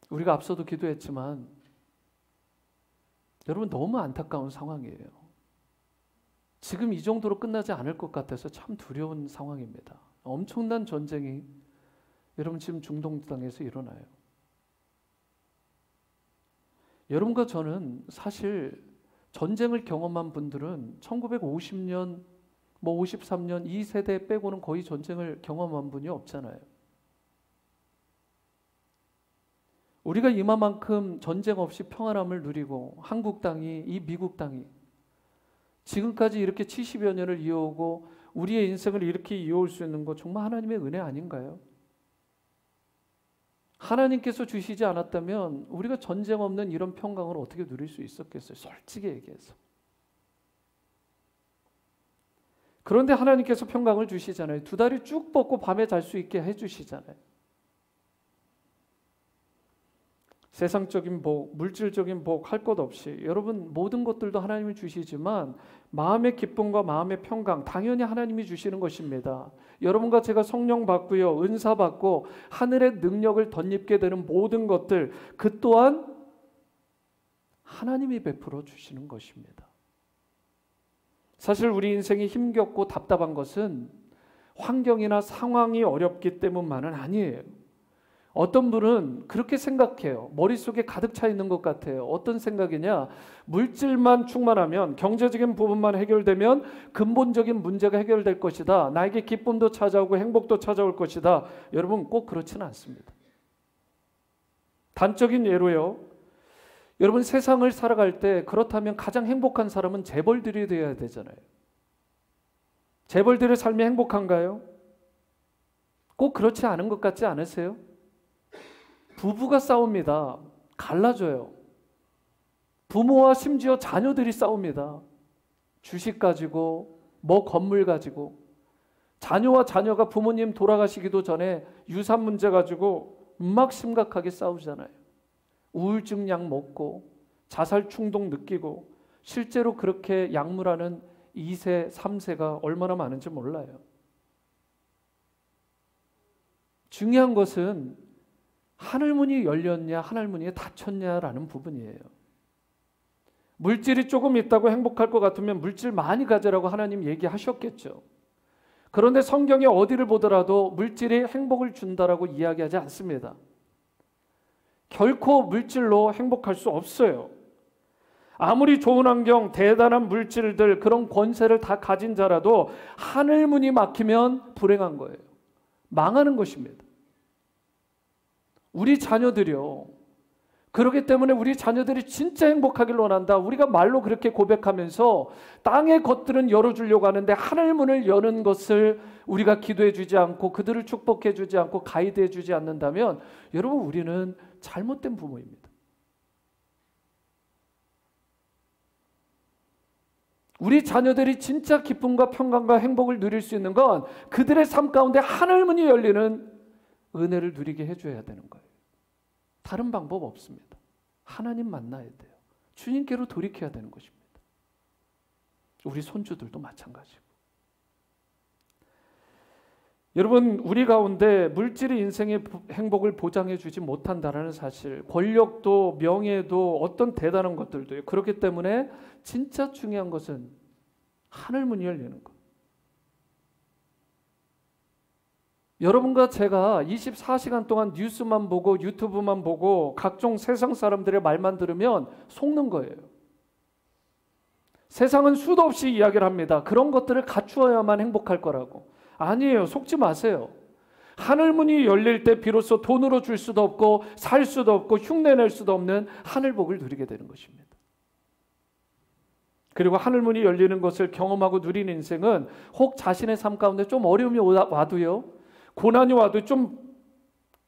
우리가 앞서도 기도했지만 여러분, 너무 안타까운 상황이에요. 지금 이 정도로 끝나지 않을 것 같아서 참 두려운 상황입니다. 엄청난 전쟁이 여러분 지금 중동 땅에서 일어나요. 여러분과 저는 사실 전쟁을 경험한 분들은 1950년, 53년 이 세대 빼고는 거의 전쟁을 경험한 분이 없잖아요. 우리가 이만큼 전쟁 없이 평안함을 누리고 한국 땅이, 이 미국 땅이 지금까지 이렇게 70여 년을 이어오고 우리의 인생을 이렇게 이어올 수 있는 것, 정말 하나님의 은혜 아닌가요? 하나님께서 주시지 않았다면 우리가 전쟁 없는 이런 평강을 어떻게 누릴 수 있었겠어요? 솔직히 얘기해서. 그런데 하나님께서 평강을 주시잖아요. 두 다리 쭉 뻗고 밤에 잘 수 있게 해주시잖아요. 세상적인 복, 물질적인 복 할 것 없이 여러분 모든 것들도 하나님이 주시지만 마음의 기쁨과 마음의 평강 당연히 하나님이 주시는 것입니다. 여러분과 제가 성령 받고요, 은사 받고 하늘의 능력을 덧입게 되는 모든 것들, 그 또한 하나님이 베풀어 주시는 것입니다. 사실 우리 인생이 힘겹고 답답한 것은 환경이나 상황이 어렵기 때문만은 아니에요. 어떤 분은 그렇게 생각해요. 머릿속에 가득 차 있는 것 같아요. 어떤 생각이냐? 물질만 충만하면, 경제적인 부분만 해결되면 근본적인 문제가 해결될 것이다. 나에게 기쁨도 찾아오고 행복도 찾아올 것이다. 여러분, 꼭 그렇지는 않습니다. 단적인 예로요. 여러분, 세상을 살아갈 때 그렇다면 가장 행복한 사람은 재벌들이 되어야 되잖아요. 재벌들의 삶이 행복한가요? 꼭 그렇지 않은 것 같지 않으세요? 부부가 싸웁니다. 갈라져요. 부모와 심지어 자녀들이 싸웁니다. 주식 가지고, 뭐 건물 가지고. 자녀와 자녀가 부모님 돌아가시기도 전에 유산 문제 가지고 막 심각하게 싸우잖아요. 우울증 약 먹고 자살 충동 느끼고 실제로 그렇게 약물하는 2세, 3세가 얼마나 많은지 몰라요. 중요한 것은 하늘문이 열렸냐 하늘문이 닫혔냐라는 부분이에요. 물질이 조금 있다고 행복할 것 같으면 물질 많이 가지라고 하나님 얘기하셨겠죠. 그런데 성경에 어디를 보더라도 물질이 행복을 준다라고 이야기하지 않습니다. 결코 물질로 행복할 수 없어요. 아무리 좋은 환경, 대단한 물질들, 그런 권세를 다 가진 자라도 하늘문이 막히면 불행한 거예요. 망하는 것입니다. 우리 자녀들이요. 그렇기 때문에 우리 자녀들이 진짜 행복하길 원한다. 우리가 말로 그렇게 고백하면서 땅의 것들은 열어주려고 하는데 하늘문을 여는 것을 우리가 기도해 주지 않고 그들을 축복해 주지 않고 가이드해 주지 않는다면 여러분, 우리는 잘못된 부모입니다. 우리 자녀들이 진짜 기쁨과 평강과 행복을 누릴 수 있는 건 그들의 삶 가운데 하늘문이 열리는 은혜를 누리게 해줘야 되는 거예요. 다른 방법 없습니다. 하나님 만나야 돼요. 주님께로 돌이켜야 되는 것입니다. 우리 손주들도 마찬가지고. 여러분, 우리 가운데 물질이 인생의 행복을 보장해 주지 못한다는 사실, 권력도 명예도 어떤 대단한 것들도요. 그렇기 때문에 진짜 중요한 것은 하늘문이 열리는 것. 여러분과 제가 24시간 동안 뉴스만 보고 유튜브만 보고 각종 세상 사람들의 말만 들으면 속는 거예요. 세상은 수도 없이 이야기를 합니다. 그런 것들을 갖추어야만 행복할 거라고. 아니에요. 속지 마세요. 하늘문이 열릴 때 비로소 돈으로 줄 수도 없고 살 수도 없고 흉내낼 수도 없는 하늘복을 누리게 되는 것입니다. 그리고 하늘문이 열리는 것을 경험하고 누리는 인생은 혹 자신의 삶 가운데 좀 어려움이 와도요, 고난이 와도 좀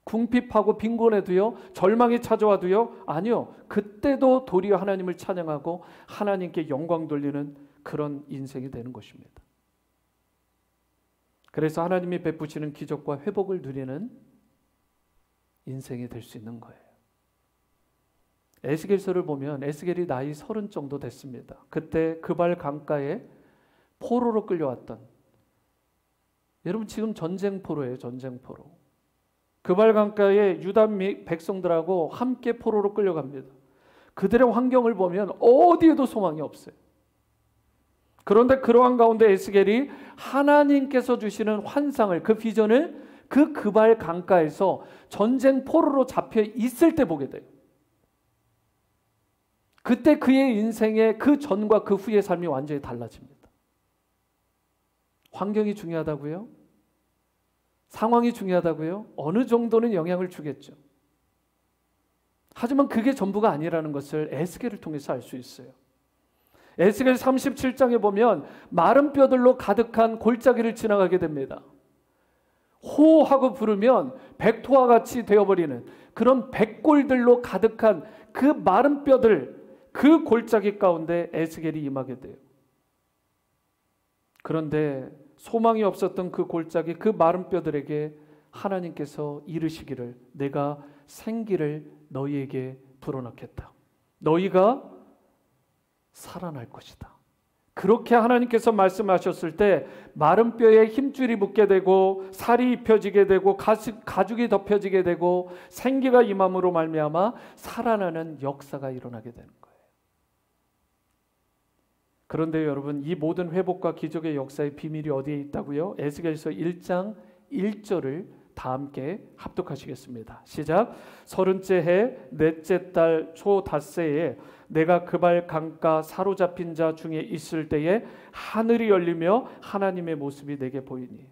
궁핍하고 빈곤해도요, 절망이 찾아와도요, 아니요, 그때도 도리어 하나님을 찬양하고 하나님께 영광 돌리는 그런 인생이 되는 것입니다. 그래서 하나님이 베푸시는 기적과 회복을 누리는 인생이 될 수 있는 거예요. 에스겔서를 보면 에스겔이 나이 30 정도 됐습니다. 그때 그발 강가에 포로로 끌려왔던, 여러분 지금 전쟁포로예요. 전쟁포로. 그발 강가에 유다 백성들하고 함께 포로로 끌려갑니다. 그들의 환경을 보면 어디에도 소망이 없어요. 그런데 그러한 가운데 에스겔이 하나님께서 주시는 환상을, 그 비전을 그발 강가에서 전쟁 포로로 잡혀 있을 때 보게 돼요. 그때 그의 인생의 그 전과 그 후의 삶이 완전히 달라집니다. 환경이 중요하다고요? 상황이 중요하다고요? 어느 정도는 영향을 주겠죠. 하지만 그게 전부가 아니라는 것을 에스겔을 통해서 알 수 있어요. 에스겔 37장에 보면 마른 뼈들로 가득한 골짜기를 지나가게 됩니다. 호하고 부르면 백토와 같이 되어버리는 그런 백골들로 가득한 그 마른 뼈들, 그 골짜기 가운데 에스겔이 임하게 돼요. 그런데 소망이 없었던 그 골짜기, 그 마른 뼈들에게 하나님께서 이르시기를, 내가 생기를 너희에게 불어넣겠다. 너희가 살아날 것이다. 그렇게 하나님께서 말씀하셨을 때 마른 뼈에 힘줄이 붙게 되고 살이 입혀지게 되고 가죽이 덮여지게 되고 생기가 임함으로 말미암아 살아나는 역사가 일어나게 되는 거예요. 그런데 여러분, 이 모든 회복과 기적의 역사의 비밀이 어디에 있다고요? 에스겔서 1장 1절을 다 함께 합독하시겠습니다. 시작. 30째 해 넷째 달 초 닷새에 내가 그발 강가 사로잡힌 자 중에 있을 때에 하늘이 열리며 하나님의 모습이 내게 보이니.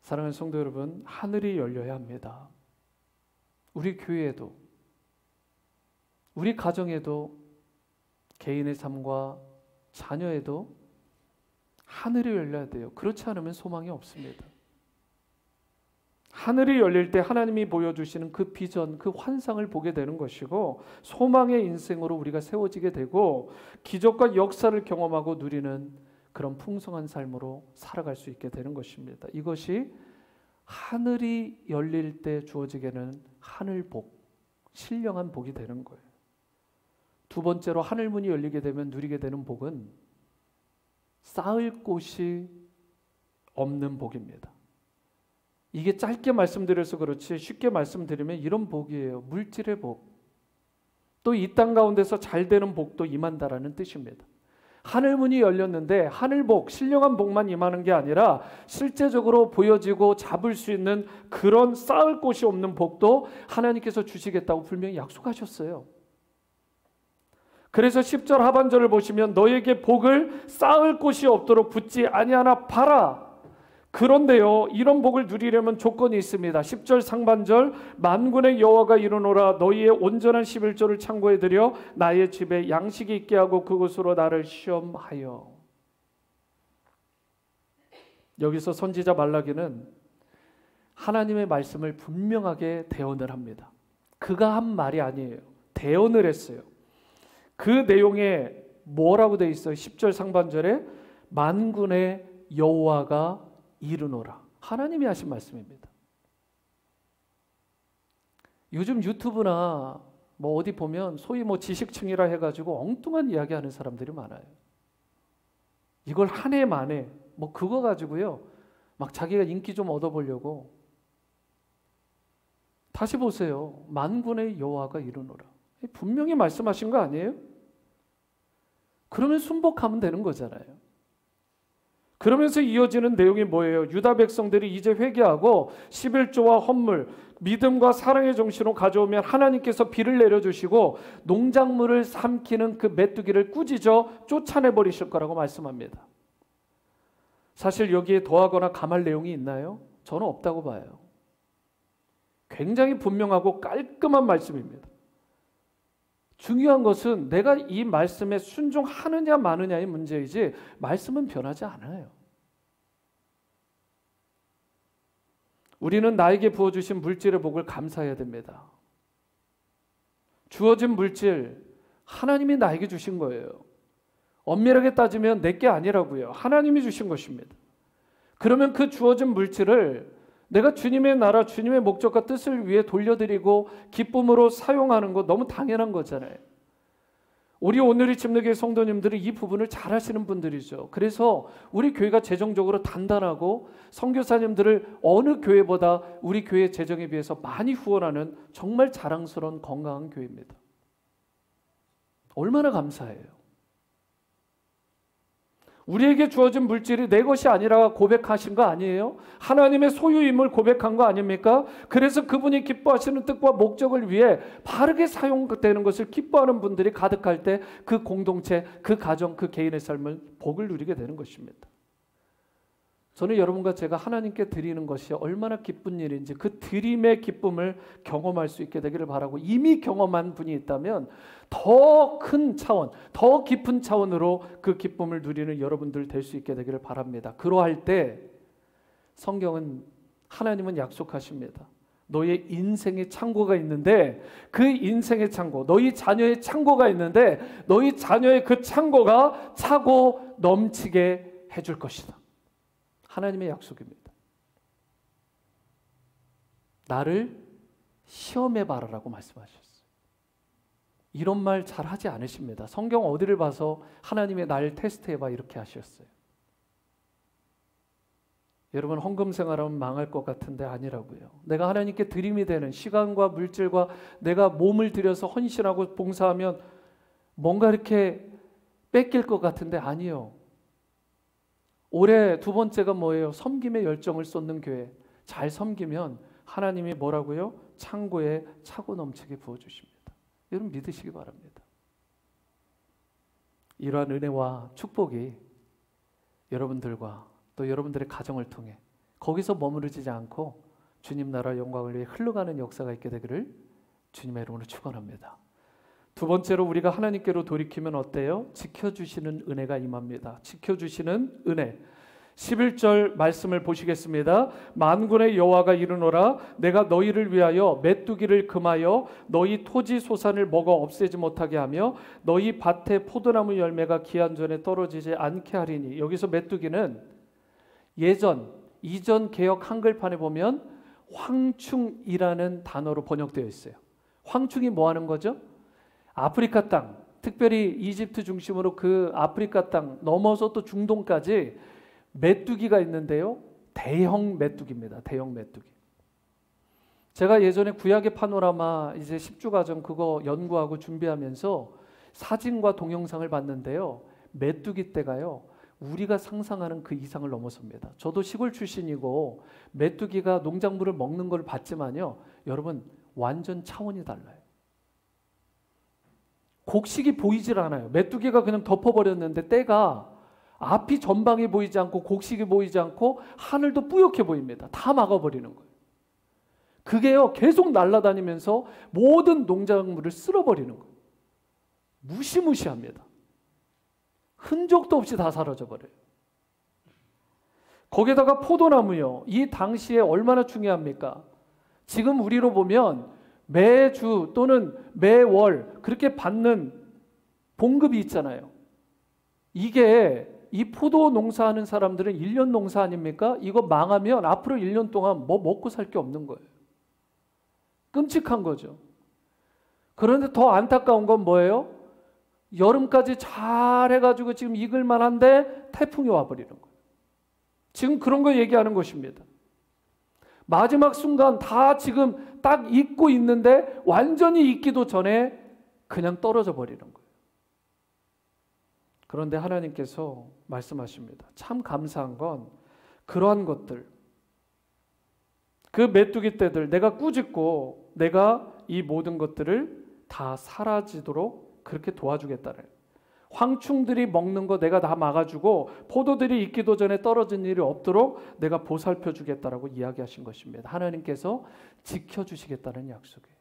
사랑하는 성도 여러분, 하늘이 열려야 합니다. 우리 교회에도, 우리 가정에도, 개인의 삶과 자녀에도 하늘이 열려야 돼요. 그렇지 않으면 소망이 없습니다. 하늘이 열릴 때 하나님이 보여주시는 그 비전, 그 환상을 보게 되는 것이고 소망의 인생으로 우리가 세워지게 되고 기적과 역사를 경험하고 누리는 그런 풍성한 삶으로 살아갈 수 있게 되는 것입니다. 이것이 하늘이 열릴 때 주어지게 되는 하늘복, 신령한 복이 되는 거예요. 두 번째로 하늘문이 열리게 되면 누리게 되는 복은 쌓을 곳이 없는 복입니다. 이게 짧게 말씀드려서 그렇지 쉽게 말씀드리면 이런 복이에요. 물질의 복. 또 이 땅 가운데서 잘 되는 복도 임한다라는 뜻입니다. 하늘문이 열렸는데 하늘복, 신령한 복만 임하는 게 아니라 실제적으로 보여지고 잡을 수 있는 그런 쌓을 곳이 없는 복도 하나님께서 주시겠다고 분명히 약속하셨어요. 그래서 10절 하반절을 보시면 너에게 복을 쌓을 곳이 없도록 붙지 아니하나 봐라. 그런데요, 이런 복을 누리려면 조건이 있습니다. 10절 상반절 만군의 여호와가 이르노라 너희의 온전한 11조를 창고에 들여 나의 집에 양식이 있게 하고 그곳으로 나를 시험하여. 여기서 선지자 말라기는 하나님의 말씀을 분명하게 대언을 합니다. 그가 한 말이 아니에요. 대언을 했어요. 그 내용에 뭐라고 되어 있어요? 10절 상반절에 만군의 여호와가 이르노라. 하나님이 하신 말씀입니다. 요즘 유튜브나 뭐 어디 보면 소위 뭐 지식층이라 해가지고 엉뚱한 이야기하는 사람들이 많아요. 이걸 한 해 만에 뭐 그거 가지고요 막 자기가 인기 좀 얻어보려고. 다시 보세요. 만군의 여호와가 이르노라. 분명히 말씀하신 거 아니에요? 그러면 순복하면 되는 거잖아요. 그러면서 이어지는 내용이 뭐예요? 유다 백성들이 이제 회개하고 11조와 헌물, 믿음과 사랑의 정신으로 가져오면 하나님께서 비를 내려주시고 농작물을 삼키는 그 메뚜기를 꾸짖어 쫓아내버리실 거라고 말씀합니다. 사실 여기에 더하거나 감할 내용이 있나요? 저는 없다고 봐요. 굉장히 분명하고 깔끔한 말씀입니다. 중요한 것은 내가 이 말씀에 순종하느냐 마느냐의 문제이지 말씀은 변하지 않아요. 우리는 나에게 부어주신 물질의 복을 감사해야 됩니다. 주어진 물질 하나님이 나에게 주신 거예요. 엄밀하게 따지면 내게 아니라고요. 하나님이 주신 것입니다. 그러면 그 주어진 물질을 내가 주님의 나라, 주님의 목적과 뜻을 위해 돌려드리고 기쁨으로 사용하는 거 너무 당연한 거잖아요. 우리 오늘의 침례교회 성도님들은 이 부분을 잘 하시는 분들이죠. 그래서 우리 교회가 재정적으로 단단하고 선교사님들을 어느 교회보다 우리 교회 재정에 비해서 많이 후원하는 정말 자랑스러운 건강한 교회입니다. 얼마나 감사해요. 우리에게 주어진 물질이 내 것이 아니라 고백하신 거 아니에요? 하나님의 소유임을 고백한 거 아닙니까? 그래서 그분이 기뻐하시는 뜻과 목적을 위해 바르게 사용되는 것을 기뻐하는 분들이 가득할 때 그 공동체, 그 가정, 그 개인의 삶을 복을 누리게 되는 것입니다. 저는 여러분과 제가 하나님께 드리는 것이 얼마나 기쁜 일인지 그 드림의 기쁨을 경험할 수 있게 되기를 바라고, 이미 경험한 분이 있다면 더 큰 차원, 더 깊은 차원으로 그 기쁨을 누리는 여러분들 될 수 있게 되기를 바랍니다. 그러할 때 성경은, 하나님은 약속하십니다. 너의 인생의 창고가 있는데 그 인생의 창고, 너희 자녀의 창고가 있는데 너희 자녀의 그 창고가 차고 넘치게 해줄 것이다. 하나님의 약속입니다. 나를 시험해봐라라고 말씀하셨어요. 이런 말 잘 하지 않으십니다. 성경 어디를 봐서 하나님의 나를 테스트해봐 이렇게 하셨어요. 여러분, 헌금 생활하면 망할 것 같은데 아니라고요. 내가 하나님께 드림이 되는 시간과 물질과 내가 몸을 들여서 헌신하고 봉사하면 뭔가 이렇게 뺏길 것 같은데 아니요. 올해 두 번째가 뭐예요? 섬김의 열정을 쏟는 교회. 잘 섬기면 하나님이 뭐라고요? 창고에 차고 넘치게 부어주십니다. 여러분 믿으시기 바랍니다. 이러한 은혜와 축복이 여러분들과 또 여러분들의 가정을 통해 거기서 머무르지 않고 주님 나라 영광을 위해 흘러가는 역사가 있게 되기를 주님의 이름으로 축원합니다. 두 번째로 우리가 하나님께로 돌이키면 어때요? 지켜주시는 은혜가 임합니다. 지켜주시는 은혜. 11절 말씀을 보시겠습니다. 만군의 여호와가 이르노라 내가 너희를 위하여 메뚜기를 금하여 너희 토지 소산을 먹어 없애지 못하게 하며 너희 밭에 포도나무 열매가 기한 전에 떨어지지 않게 하리니. 여기서 메뚜기는 이전 개역 한글판에 보면 황충이라는 단어로 번역되어 있어요. 황충이 뭐 하는 거죠? 아프리카 땅, 특별히 이집트 중심으로 그 아프리카 땅 넘어서 또 중동까지 메뚜기가 있는데요. 대형 메뚜기입니다. 대형 메뚜기. 제가 예전에 구약의 파노라마 이제 10주 과정 그거 연구하고 준비하면서 사진과 동영상을 봤는데요. 메뚜기 떼가요. 우리가 상상하는 그 이상을 넘어섭니다. 저도 시골 출신이고 메뚜기가 농작물을 먹는 걸 봤지만요. 여러분 완전 차원이 달라요. 곡식이 보이질 않아요. 메뚜기가 그냥 덮어버렸는데 떼가 앞이 전방이 보이지 않고 곡식이 보이지 않고 하늘도 뿌옇게 보입니다. 다 막아버리는 거예요. 그게요 계속 날아다니면서 모든 농작물을 쓸어버리는 거예요. 무시무시합니다. 흔적도 없이 다 사라져버려요. 거기다가 포도나무요. 이 당시에 얼마나 중요합니까? 지금 우리로 보면 매주 또는 매월 그렇게 받는 봉급이 있잖아요. 이게 이 포도 농사하는 사람들은 1년 농사 아닙니까? 이거 망하면 앞으로 1년 동안 뭐 먹고 살 게 없는 거예요. 끔찍한 거죠. 그런데 더 안타까운 건 뭐예요? 여름까지 잘 해가지고 지금 익을만 한데 태풍이 와버리는 거예요. 지금 그런 거 얘기하는 것입니다. 마지막 순간 다 지금 딱 익고 있는데 완전히 익기도 전에 그냥 떨어져 버리는 거예요. 그런데 하나님께서 말씀하십니다. 참 감사한 건 그러한 것들, 그 메뚜기 떼들 내가 꾸짖고 내가 이 모든 것들을 다 사라지도록 그렇게 도와주겠다는, 황충들이 먹는 거 내가 다 막아주고 포도들이 익기도 전에 떨어진 일이 없도록 내가 보살펴 주겠다라고 이야기하신 것입니다. 하나님께서 지켜주시겠다는 약속이에요.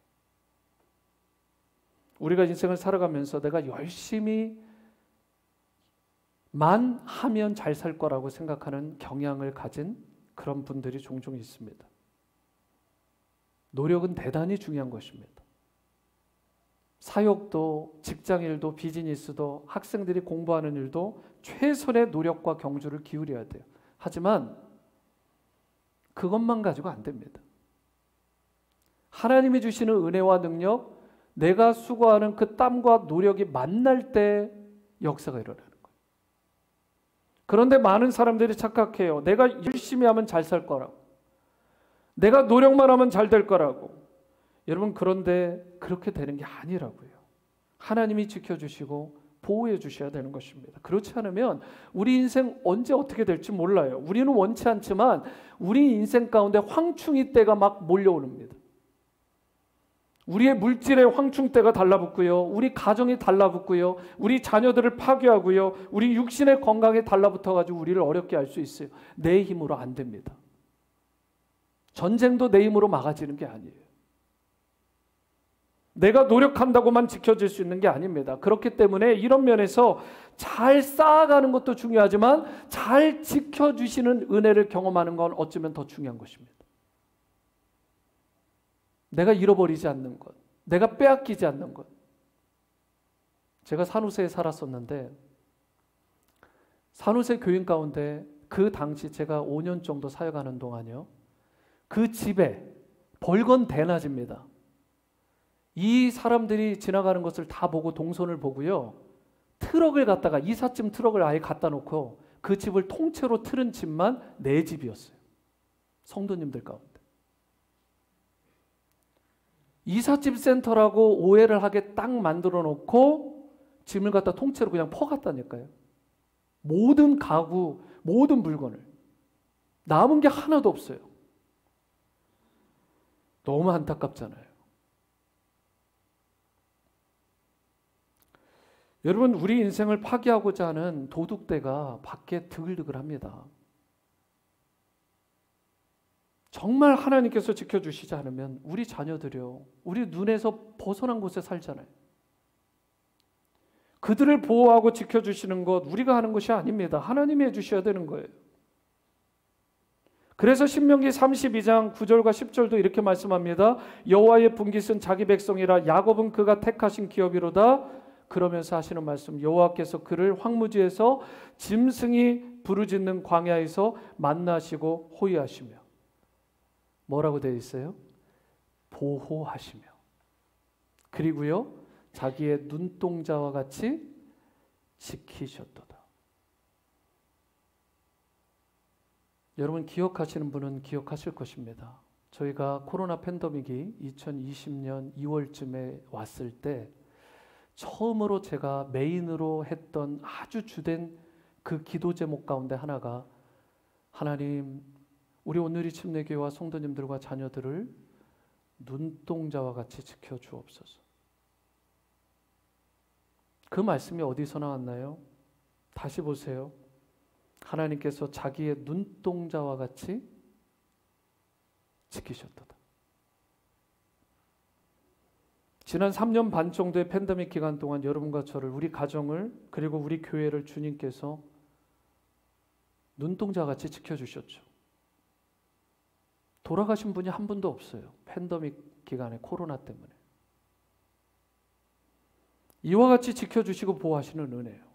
우리가 인생을 살아가면서 내가 열심히 만 하면 잘 살 거라고 생각하는 경향을 가진 그런 분들이 종종 있습니다. 노력은 대단히 중요한 것입니다. 사역도 직장일도 비즈니스도 학생들이 공부하는 일도 최선의 노력과 경주를 기울여야 돼요. 하지만 그것만 가지고 안 됩니다. 하나님이 주시는 은혜와 능력, 내가 수고하는 그 땀과 노력이 만날 때 역사가 일어나는 거예요. 그런데 많은 사람들이 착각해요. 내가 열심히 하면 잘 살 거라고. 내가 노력만 하면 잘 될 거라고. 여러분 그런데 그렇게 되는 게 아니라고요. 하나님이 지켜주시고 보호해 주셔야 되는 것입니다. 그렇지 않으면 우리 인생 언제 어떻게 될지 몰라요. 우리는 원치 않지만 우리 인생 가운데 황충이 때가 막 몰려옵니다. 우리의 물질의 황충때가 달라붙고요. 우리 가정이 달라붙고요. 우리 자녀들을 파괴하고요. 우리 육신의 건강에 달라붙어가지고 우리를 어렵게 할 수 있어요. 내 힘으로 안 됩니다. 전쟁도 내 힘으로 막아지는 게 아니에요. 내가 노력한다고만 지켜질 수 있는 게 아닙니다. 그렇기 때문에 이런 면에서 잘 쌓아가는 것도 중요하지만 잘 지켜주시는 은혜를 경험하는 건 어쩌면 더 중요한 것입니다. 내가 잃어버리지 않는 것, 내가 빼앗기지 않는 것. 제가 산호세에 살았었는데 산호세 교인 가운데 그 당시 제가 5년 정도 사역하는 동안요, 그 집에 벌건 대낮입니다. 이 사람들이 지나가는 것을 다 보고 동선을 보고요, 트럭을 갖다가 이삿짐 트럭을 아예 갖다 놓고 그 집을 통째로 틀은 집만 4집이었어요. 성도님들 가운데. 이삿짐 센터라고 오해를 하게 딱 만들어 놓고 짐을 갖다 통째로 그냥 퍼갔다니까요. 모든 가구, 모든 물건을. 남은 게 하나도 없어요. 너무 안타깝잖아요. 여러분, 우리 인생을 파괴하고자 하는 도둑대가 밖에 드글드글합니다. 정말 하나님께서 지켜주시지 않으면 우리 자녀들이요, 우리 눈에서 벗어난 곳에 살잖아요. 그들을 보호하고 지켜주시는 것 우리가 하는 것이 아닙니다. 하나님이 해주셔야 되는 거예요. 그래서 신명기 32장 9절과 10절도 이렇게 말씀합니다. 여호와의 분깃은 자기 백성이라 야곱은 그가 택하신 기업이로다. 그러면서 하시는 말씀, 여호와께서 그를 황무지에서 짐승이 부르짖는 광야에서 만나시고 호위하시며, 뭐라고 되어 있어요? 보호하시며, 그리고요 자기의 눈동자와 같이 지키셨도다. 여러분, 기억하시는 분은 기억하실 것입니다. 저희가 코로나 팬데믹이 2020년 2월쯤에 왔을 때 처음으로 제가 메인으로 했던 아주 주된 그 기도 제목 가운데 하나가, 하나님, 우리 온누리 침례교회와 성도님들과 자녀들을 눈동자와 같이 지켜주옵소서. 그 말씀이 어디서 나왔나요? 다시 보세요. 하나님께서 자기의 눈동자와 같이 지키셨도다. 지난 3년 반 정도의 팬데믹 기간 동안 여러분과 저를, 우리 가정을, 그리고 우리 교회를 주님께서 눈동자와 같이 지켜주셨죠. 돌아가신 분이 한 분도 없어요. 팬데믹 기간에, 코로나 때문에. 이와 같이 지켜주시고 보호하시는 은혜예요.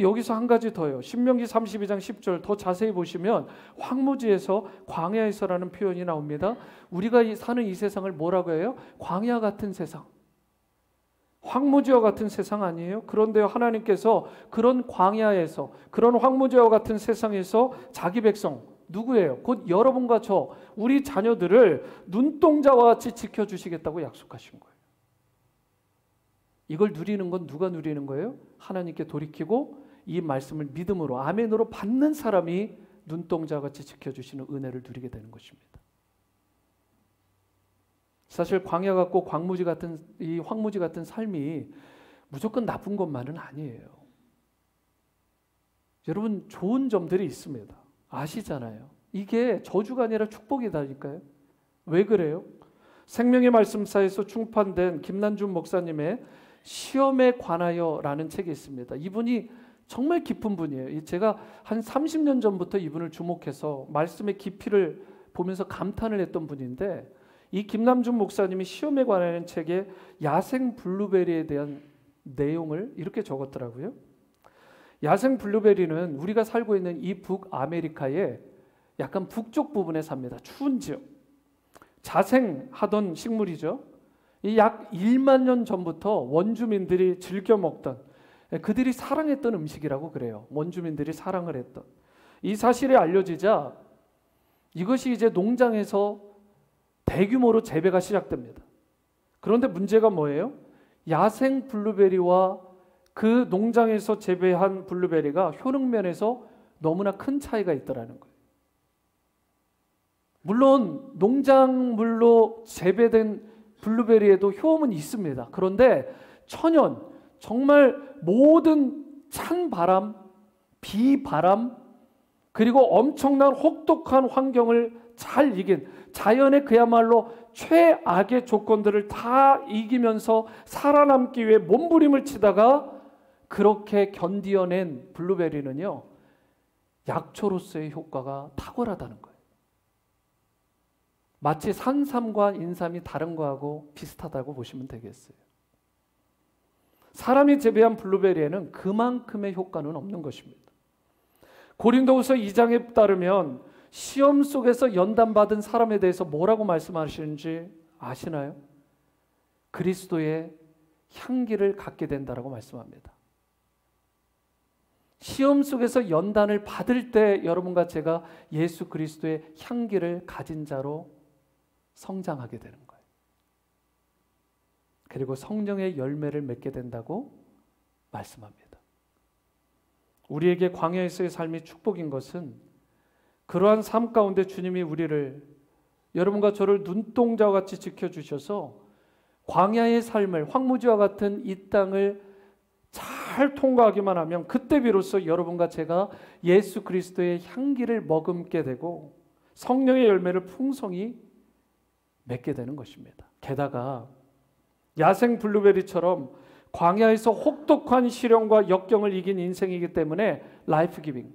여기서 한 가지 더요. 신명기 32장 10절 더 자세히 보시면 황무지에서, 광야에서라는 표현이 나옵니다. 우리가 사는 이 세상을 뭐라고 해요? 광야 같은 세상. 황무지와 같은 세상 아니에요? 그런데 하나님께서 그런 광야에서, 그런 황무지와 같은 세상에서 자기 백성, 누구예요? 곧 여러분과 저, 우리 자녀들을 눈동자와 같이 지켜주시겠다고 약속하신 거예요. 이걸 누리는 건 누가 누리는 거예요? 하나님께 돌이키고 이 말씀을 믿음으로, 아멘으로 받는 사람이 눈동자와 같이 지켜주시는 은혜를 누리게 되는 것입니다. 사실 광야 같고 광무지 같은, 이 황무지 같은 삶이 무조건 나쁜 것만은 아니에요. 여러분, 좋은 점들이 있습니다. 아시잖아요. 이게 저주가 아니라 축복이다니까요. 왜 그래요? 생명의 말씀사에서 충판된 김난준 목사님의 시험에 관하여라는 책이 있습니다. 이분이 정말 깊은 분이에요. 제가 한 30년 전부터 이분을 주목해서 말씀의 깊이를 보면서 감탄을 했던 분인데, 이 김남준 목사님이 시험에 관한 책에 야생 블루베리에 대한 내용을 이렇게 적었더라고요. 야생 블루베리는 우리가 살고 있는 이 북아메리카의 약간 북쪽 부분에 삽니다. 추운 지역. 자생하던 식물이죠. 이 약 1만 년 전부터 원주민들이 즐겨 먹던, 그들이 사랑했던 음식이라고 그래요. 원주민들이 사랑을 했던. 이 사실이 알려지자 이것이 이제 농장에서 대규모로 재배가 시작됩니다. 그런데 문제가 뭐예요? 야생 블루베리와 그 농장에서 재배한 블루베리가 효능면에서 너무나 큰 차이가 있더라는 거예요. 물론 농작물로 재배된 블루베리에도 효험은 있습니다. 그런데 천연, 정말 모든 찬 바람, 비바람, 그리고 엄청난 혹독한 환경을 잘 이긴, 자연의 그야말로 최악의 조건들을 다 이기면서 살아남기 위해 몸부림을 치다가 그렇게 견디어낸 블루베리는요, 약초로서의 효과가 탁월하다는 거예요. 마치 산삼과 인삼이 다른 거하고 비슷하다고 보시면 되겠어요. 사람이 재배한 블루베리에는 그만큼의 효과는 없는 것입니다. 고린도후서 2장에 따르면 시험 속에서 연단받은 사람에 대해서 뭐라고 말씀하시는지 아시나요? 그리스도의 향기를 갖게 된다라고 말씀합니다. 시험 속에서 연단을 받을 때 여러분과 제가 예수 그리스도의 향기를 가진 자로 성장하게 되는 거예요. 그리고 성령의 열매를 맺게 된다고 말씀합니다. 우리에게 광야에서의 삶이 축복인 것은 그러한 삶 가운데 주님이 우리를, 여러분과 저를 눈동자와 같이 지켜주셔서 광야의 삶을, 황무지와 같은 이 땅을 잘 통과하기만 하면 그때 비로소 여러분과 제가 예수 그리스도의 향기를 머금게 되고 성령의 열매를 풍성히 맺게 되는 것입니다. 게다가 야생 블루베리처럼 광야에서 혹독한 시련과 역경을 이긴 인생이기 때문에 라이프 기빙,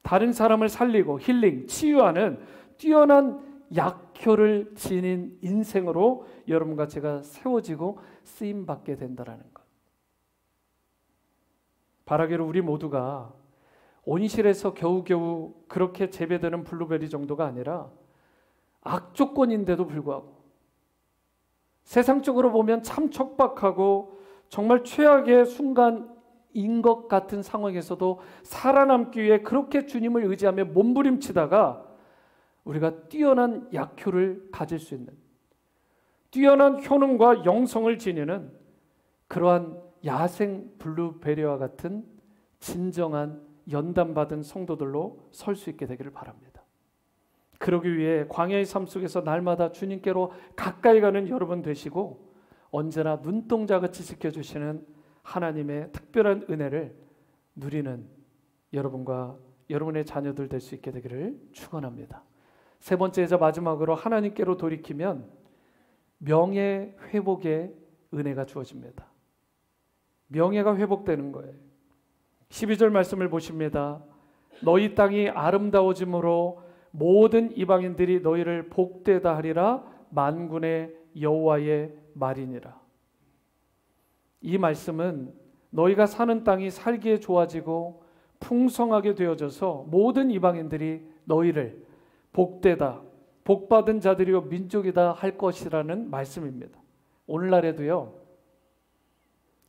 다른 사람을 살리고 힐링, 치유하는 뛰어난 약효를 지닌 인생으로 여러분과 제가 세워지고 쓰임받게 된다는 것. 바라기를 우리 모두가 온실에서 겨우겨우 그렇게 재배되는 블루베리 정도가 아니라 악조건인데도 불구하고 세상적으로 보면 참 척박하고 정말 최악의 순간인 것 같은 상황에서도 살아남기 위해 그렇게 주님을 의지하며 몸부림치다가 우리가 뛰어난 약효를 가질 수 있는, 뛰어난 효능과 영성을 지니는 그러한 야생 블루베리와 같은 진정한 연단받은 성도들로 설 수 있게 되기를 바랍니다. 그러기 위해 광야의 삶 속에서 날마다 주님께로 가까이 가는 여러분 되시고 언제나 눈동자같이 지켜주시는 하나님의 특별한 은혜를 누리는 여러분과 여러분의 자녀들 될 수 있게 되기를 축원합니다. 세 번째이자 마지막으로 하나님께로 돌이키면 명예 회복의 은혜가 주어집니다. 명예가 회복되는 거예요. 12절 말씀을 보십니다. 너희 땅이 아름다워짐으로 모든 이방인들이 너희를 복되다 하리라. 만군의 여호와의 말이니라. 이 말씀은 너희가 사는 땅이 살기에 좋아지고 풍성하게 되어져서 모든 이방인들이 너희를 복되다, 복받은 자들이요 민족이다 할 것이라는 말씀입니다. 오늘날에도요,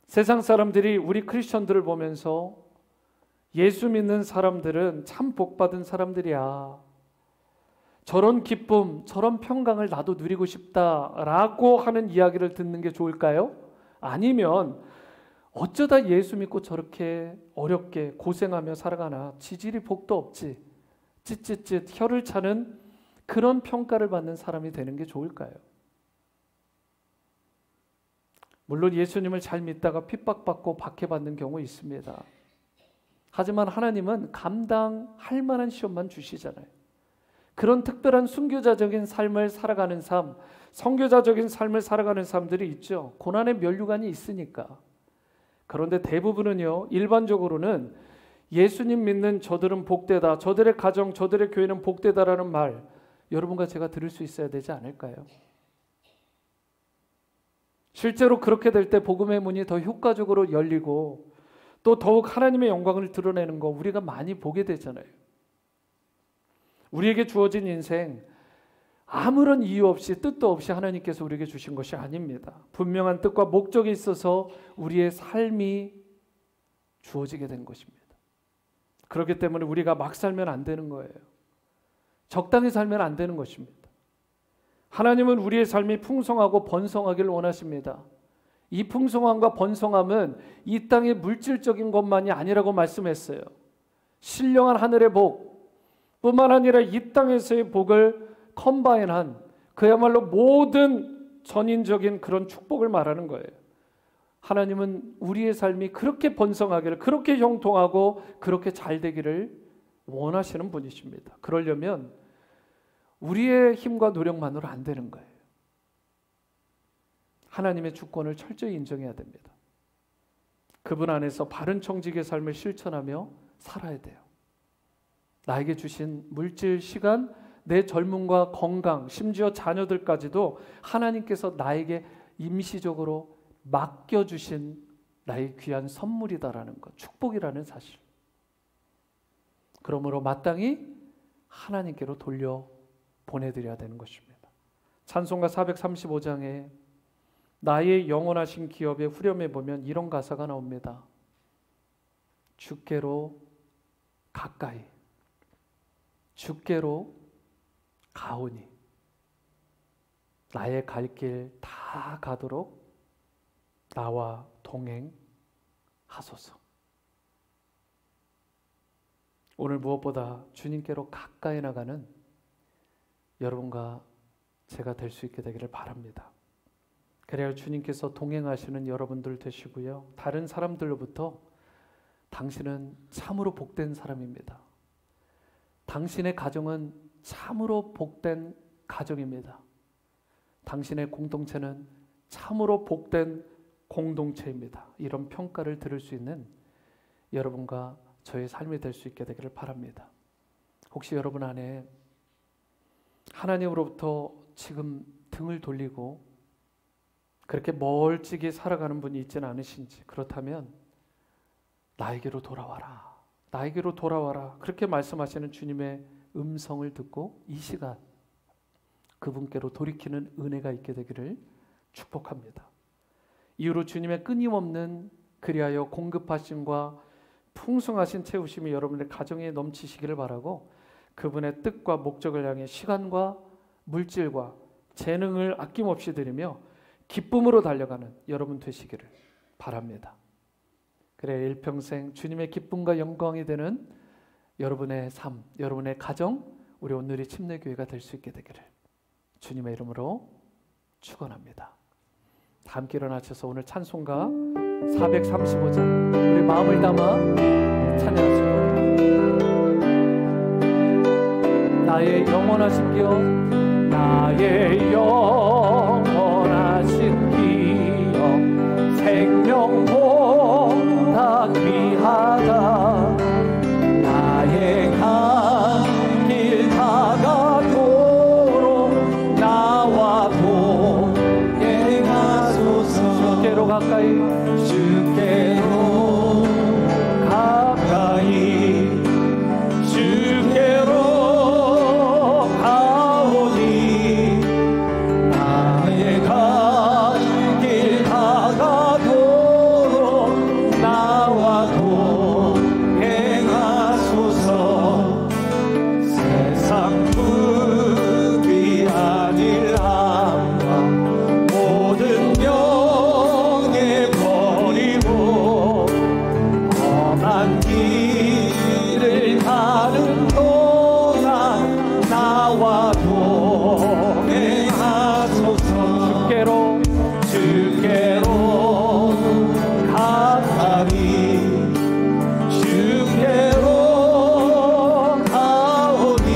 세상 사람들이 우리 크리스천들을 보면서 예수 믿는 사람들은 참 복받은 사람들이야, 저런 기쁨, 저런 평강을 나도 누리고 싶다라고 하는 이야기를 듣는 게 좋을까요? 아니면 어쩌다 예수 믿고 저렇게 어렵게 고생하며 살아가나, 지질이 복도 없지, 찌찌찌 혀를 차는 그런 평가를 받는 사람이 되는 게 좋을까요? 물론 예수님을 잘 믿다가 핍박받고 박해받는 경우 있습니다. 하지만 하나님은 감당할 만한 시험만 주시잖아요. 그런 특별한 순교자적인 삶을 살아가는 삶, 선교자적인 삶을 살아가는 사람들이 있죠. 고난의 면류관이 있으니까. 그런데 대부분은요, 일반적으로는 예수님 믿는 저들은 복되다, 저들의 가정, 저들의 교회는 복되다라는 말, 여러분과 제가 들을 수 있어야 되지 않을까요? 실제로 그렇게 될 때 복음의 문이 더 효과적으로 열리고 또 더욱 하나님의 영광을 드러내는 거 우리가 많이 보게 되잖아요. 우리에게 주어진 인생, 아무런 이유 없이 뜻도 없이 하나님께서 우리에게 주신 것이 아닙니다. 분명한 뜻과 목적이 있어서 우리의 삶이 주어지게 된 것입니다. 그렇기 때문에 우리가 막 살면 안 되는 거예요. 적당히 살면 안 되는 것입니다. 하나님은 우리의 삶이 풍성하고 번성하기를 원하십니다. 이 풍성함과 번성함은 이 땅의 물질적인 것만이 아니라고 말씀했어요. 신령한 하늘의 복 뿐만 아니라 이 땅에서의 복을 컴바인한 그야말로 모든 전인적인 그런 축복을 말하는 거예요. 하나님은 우리의 삶이 그렇게 번성하기를, 그렇게 형통하고 그렇게 잘 되기를 원하시는 분이십니다. 그러려면 우리의 힘과 노력만으로 안 되는 거예요. 하나님의 주권을 철저히 인정해야 됩니다. 그분 안에서 바른 청직의 삶을 실천하며 살아야 돼요. 나에게 주신 물질, 시간, 내 젊음과 건강, 심지어 자녀들까지도 하나님께서 나에게 임시적으로 맡겨주신 나의 귀한 선물이다라는 것, 축복이라는 사실. 그러므로 마땅히 하나님께로 돌려보내드려야 되는 것입니다. 찬송가 435장에 나의 영원하신 기업의 후렴에 보면 이런 가사가 나옵니다. 주께로 가까이, 주께로 가오니 나의 갈 길 다 가도록 나와 동행하소서. 오늘 무엇보다 주님께로 가까이 나가는 여러분과 제가 될 수 있게 되기를 바랍니다. 그래야 주님께서 동행하시는 여러분들 되시고요. 다른 사람들로부터 당신은 참으로 복된 사람입니다. 당신의 가정은 참으로 복된 가정입니다. 당신의 공동체는 참으로 복된 공동체입니다. 이런 평가를 들을 수 있는 여러분과 저의 삶이 될 수 있게 되기를 바랍니다. 혹시 여러분 안에 하나님으로부터 지금 등을 돌리고 그렇게 멀찍이 살아가는 분이 있지는 않으신지, 그렇다면 나에게로 돌아와라, 나에게로 돌아와라, 그렇게 말씀하시는 주님의 음성을 듣고 이 시간 그분께로 돌이키는 은혜가 있게 되기를 축복합니다. 이후로 주님의 끊임없는 그리하여 공급하심과 풍성하신 채우심이 여러분의 가정에 넘치시기를 바라고, 그분의 뜻과 목적을 향해 시간과 물질과 재능을 아낌없이 드리며 기쁨으로 달려가는 여러분 되시기를 바랍니다. 그래 일평생 주님의 기쁨과 영광이 되는 여러분의 삶, 여러분의 가정, 우리 온누리 침례교회가 될 수 있게 되기를 주님의 이름으로 축원합니다. 다 함께 일어나셔서 오늘 찬송가 435장 우리 마음을 담아 찬양하시고, 나의 영원하신 기업, 나의 영원하신 기업, 생명보다 귀하다. 나의 간 길 다가도록 나와 동행하소서. 주께로 가까이, 주께로 가까이, 주께로 가오니. 나의 간 길 다가도록 나와 동행하소서. 세상 부귀 아닐 함과 모든 명예 버리고 험한 길을 가는 동안 나와 동행하소서. 주께로 가까이, 주께로 가오니.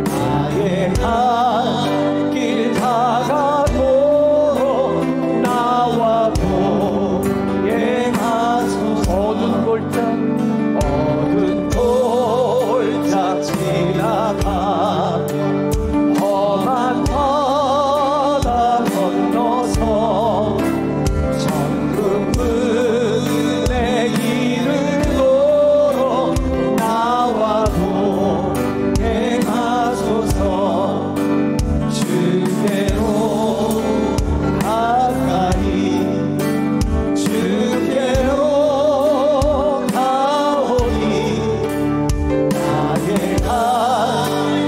나의 간 길 다가도록 나와 동행하소서. 어두운 골짜 지나가며 험한 바다 건너서 천국문에 이르도록 나와 동행하소서. 주께로 가까이, 주께로 가오니. 나의 간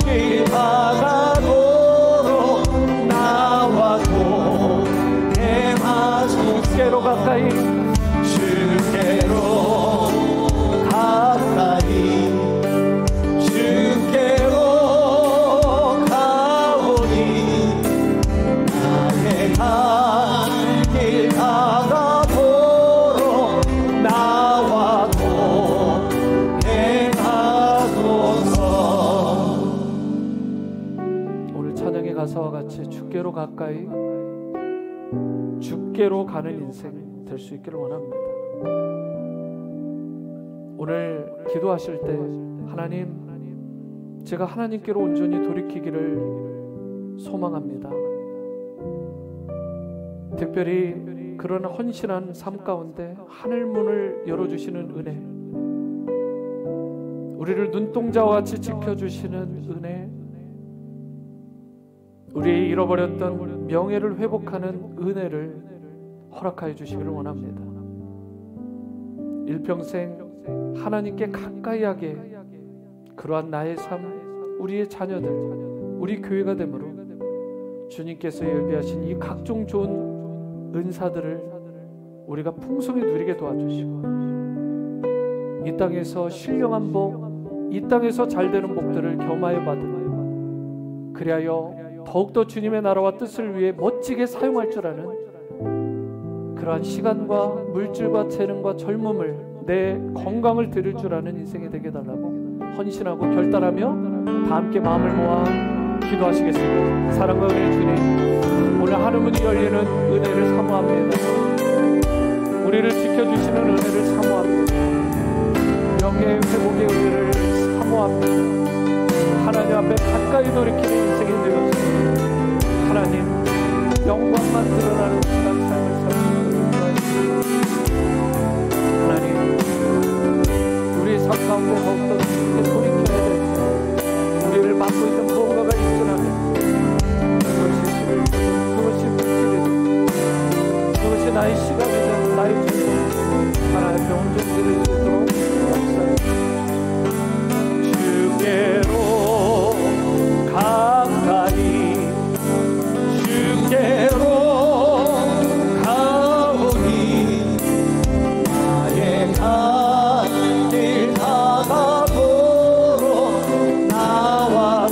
길 다가도록 나와 동행하소서. 주께로 가까이, 주께로 가까이, 주께로 가오니. 나의 간 길 다가도록 나와 동행하소서. 오늘 찬양의 가사와 같이 주께로 가까이, 주께로 가는 인생 될 수 있기를 원합니다. 오늘 기도하실 때 하나님, 제가 하나님께로 온전히 돌이키기를 소망합니다. 특별히 그런 헌신한 삶 가운데 하늘 문을 열어주시는 은혜, 우리를 눈동자와 같이 지켜주시는 은혜, 우리의 잃어버렸던 명예를 회복하는 은혜를 허락하여 주시기를 원합니다. 일평생 하나님께 가까이 하게 그러한 나의 삶, 우리의 자녀들, 우리 교회가 되므로 주님께서 예비하신 이 각종 좋은 은사들을 우리가 풍성히 누리게 도와주시고, 이 땅에서 신령한 복, 이 땅에서 잘되는 복들을 겸하여 받은, 그리하여 더욱더 주님의 나라와 뜻을 위해 멋지게 사용할 줄 아는 그러한 시간과 물질과 재능과 젊음을, 내 건강을 드릴 줄 아는 인생이 되게 달라고 헌신하고 결단하며 다 함께 마음을 모아 기도하시겠습니다. 사랑과 은혜의 주님, 오늘 하늘문이 열리는 은혜를 사모합니다. 우리를 지켜주시는 은혜를 사모합니다. 명예의 회복의 은혜를 사모합니다. 하나님 앞에 가까이 돌이키는 인생이 되었습니다. 하나님, 영광만 드러나는 시간 삶을 살고 하나님, 우리 삶 가운데 더욱더 깊게 돌이켜야 됩니다. 우리를 막고 있는 무언가가 있으라면 그것이 시간이든 그것이 물질이든 그것이 나의 시간이든 나의 존재, 하나님 앞에 온전히 드릴 수 있도록 주께로 가까이, 주께로 가오니 나의 갈 길 다가도록 나와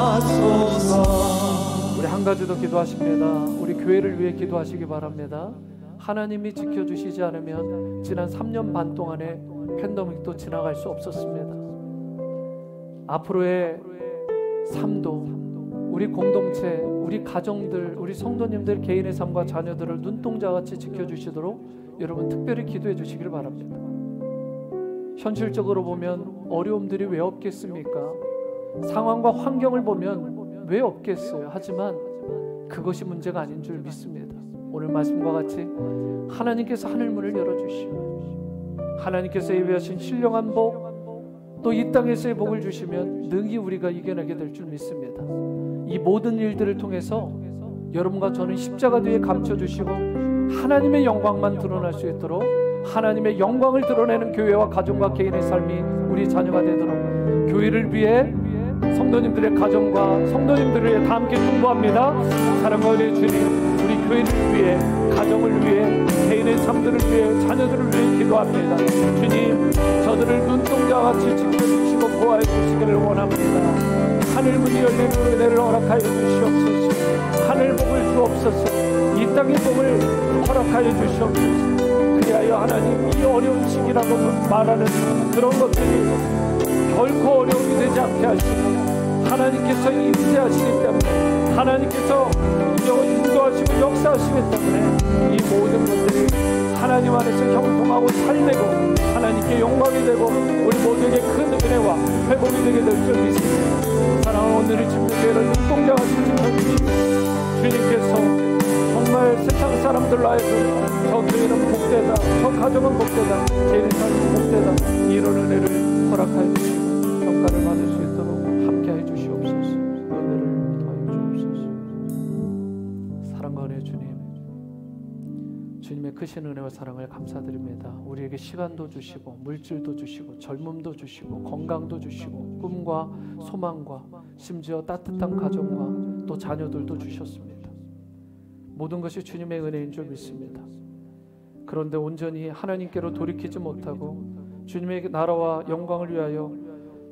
동행하소서. 우리 한 가지 더 기도하십니다. 우리 교회를 위해 기도하시기 바랍니다. 하나님이 지켜주시지 않으면 지난 3년 반 동안에 팬데믹도 지나갈 수 없었습니다. 앞으로의 삶도 우리 공동체, 우리 가정들, 우리 성도님들 개인의 삶과 자녀들을 눈동자같이 지켜주시도록 여러분 특별히 기도해 주시길 바랍니다. 현실적으로 보면 어려움들이 왜 없겠습니까? 상황과 환경을 보면 왜 없겠어요? 하지만 그것이 문제가 아닌 줄 믿습니다. 오늘 말씀과 같이 하나님께서 하늘문을 열어주시고 하나님께서 예비하신 신령한 복, 또 이 땅에서의 복을 주시면 능히 우리가 이겨내게 될 줄 믿습니다. 이 모든 일들을 통해서 여러분과 저는 십자가 뒤에 감춰주시고 하나님의 영광만 드러날 수 있도록, 하나님의 영광을 드러내는 교회와 가정과 개인의 삶이 우리 자녀가 되도록 교회를 위해, 성도님들의 가정과 성도님들을 위해 다 함께 중보합니다. 사랑과 은혜의 주님, 우리 교회를 위해, 가정을 위해, 개인의 삶들을 위해, 자녀들을 위해 기도합니다. 주님, 저들을 눈동자같이 지켜주시고 보호해 주시기를 원합니다. 하늘문이 열리는 은혜를 허락하여 주시옵소서. 하늘복을 주옵소서. 이 땅의 복을 허락하여 주시옵소서. 그리하여 하나님, 이 어려운 시기라고 말하는 그런 것들이 결코 어려움이 되지 않게 하시고 하나님께서 임재하시기 때문에, 하나님께서 인도하시고 역사하시기 때문에 이 모든 것들이 하나님 안에서 형통하고 살되고 하나님께 영광이 되고 우리 모두에게 큰 은혜와 회복이 되게 될 줄 믿습니다. 사랑하는 오늘의 침례교회를 눈동자같이 지켜주시고 주님께서 정말 세상 사람들로 하여금 저 교회는 복되다, 저 가정은 복되다, 개인의 삶은 복되다, 이런 은혜를 허락하여 주시고 평가를 받을 수 있도록 함께해 주시옵소서. 은혜를 더하여 주옵소서. 사랑과 은혜의 주님, 주님의 크신 은혜와 사랑을 감사드립니다. 우리에게 시간도 주시고 물질도 주시고 젊음도 주시고 건강도 주시고 꿈과 소망과 심지어 따뜻한 가정과 또 자녀들도 주셨습니다. 모든 것이 주님의 은혜인 줄 믿습니다. 그런데 온전히 하나님께로 돌이키지 못하고 주님의 나라와 영광을 위하여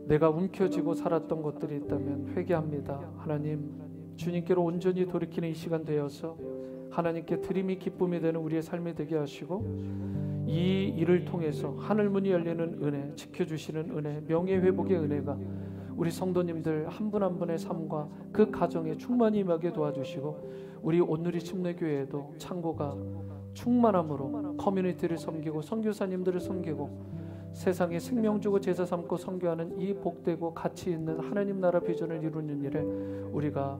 내가 움켜쥐고 살았던 것들이 있다면 회개합니다. 하나님, 주님께로 온전히 돌이키는 이 시간 되어서 하나님께 드림이 기쁨이 되는 우리의 삶이 되게 하시고 이 일을 통해서 하늘문이 열리는 은혜, 지켜주시는 은혜, 명예회복의 은혜가 우리 성도님들 한 분 한 분의 삶과 그 가정에 충만히 임하게 도와주시고 우리 온누리 침례교회에도 창고가 충만함으로 커뮤니티를 섬기고 선교사님들을 섬기고 세상에 생명 주고 제사 삼고 선교하는 이 복되고 가치 있는 하나님 나라 비전을 이루는 일에 우리가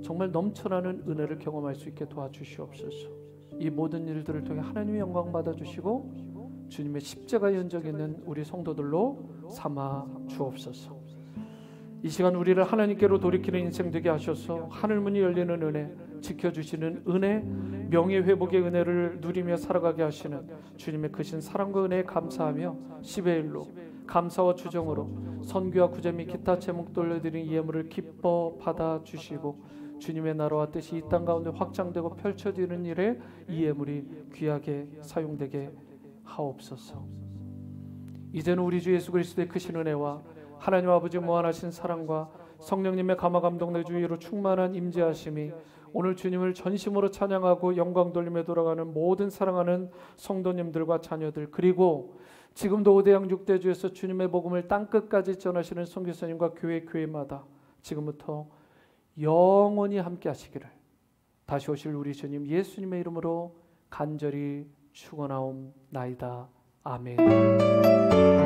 정말 넘쳐나는 은혜를 경험할 수 있게 도와주시옵소서. 이 모든 일들을 통해 하나님의 영광 받아주시고 주님의 십자가의 연적 있는 우리 성도들로 삼아 주옵소서. 이 시간 우리를 하나님께로 돌이키는 인생 되게 하셔서 하늘문이 열리는 은혜, 지켜주시는 은혜, 명예회복의 은혜를 누리며 살아가게 하시는 주님의 크신 사랑과 은혜에 감사하며 10의 일로 감사와 주정으로 선교와 구제 및 기타 제목 돌려드린 예물을 기뻐 받아주시고 주님의 나라와 뜻이 이 땅 가운데 확장되고 펼쳐지는 일에 이 예물이 귀하게 사용되게 하옵소서. 이제는 우리 주 예수 그리스도의 크신 은혜와 하나님 아버지 무한하신 사랑과 성령님의 감화 감동 내주 위로 충만한 임재하심이 오늘 주님을 전심으로 찬양하고 영광 돌림에 돌아가는 모든 사랑하는 성도님들과 자녀들, 그리고 지금도 오대양 6대주에서 주님의 복음을 땅끝까지 전하시는 선교사님과 교회마다 지금부터 영원히 함께 하시기를 다시 오실 우리 주님 예수님의 이름으로 간절히 축원하옵나이다. 아멘.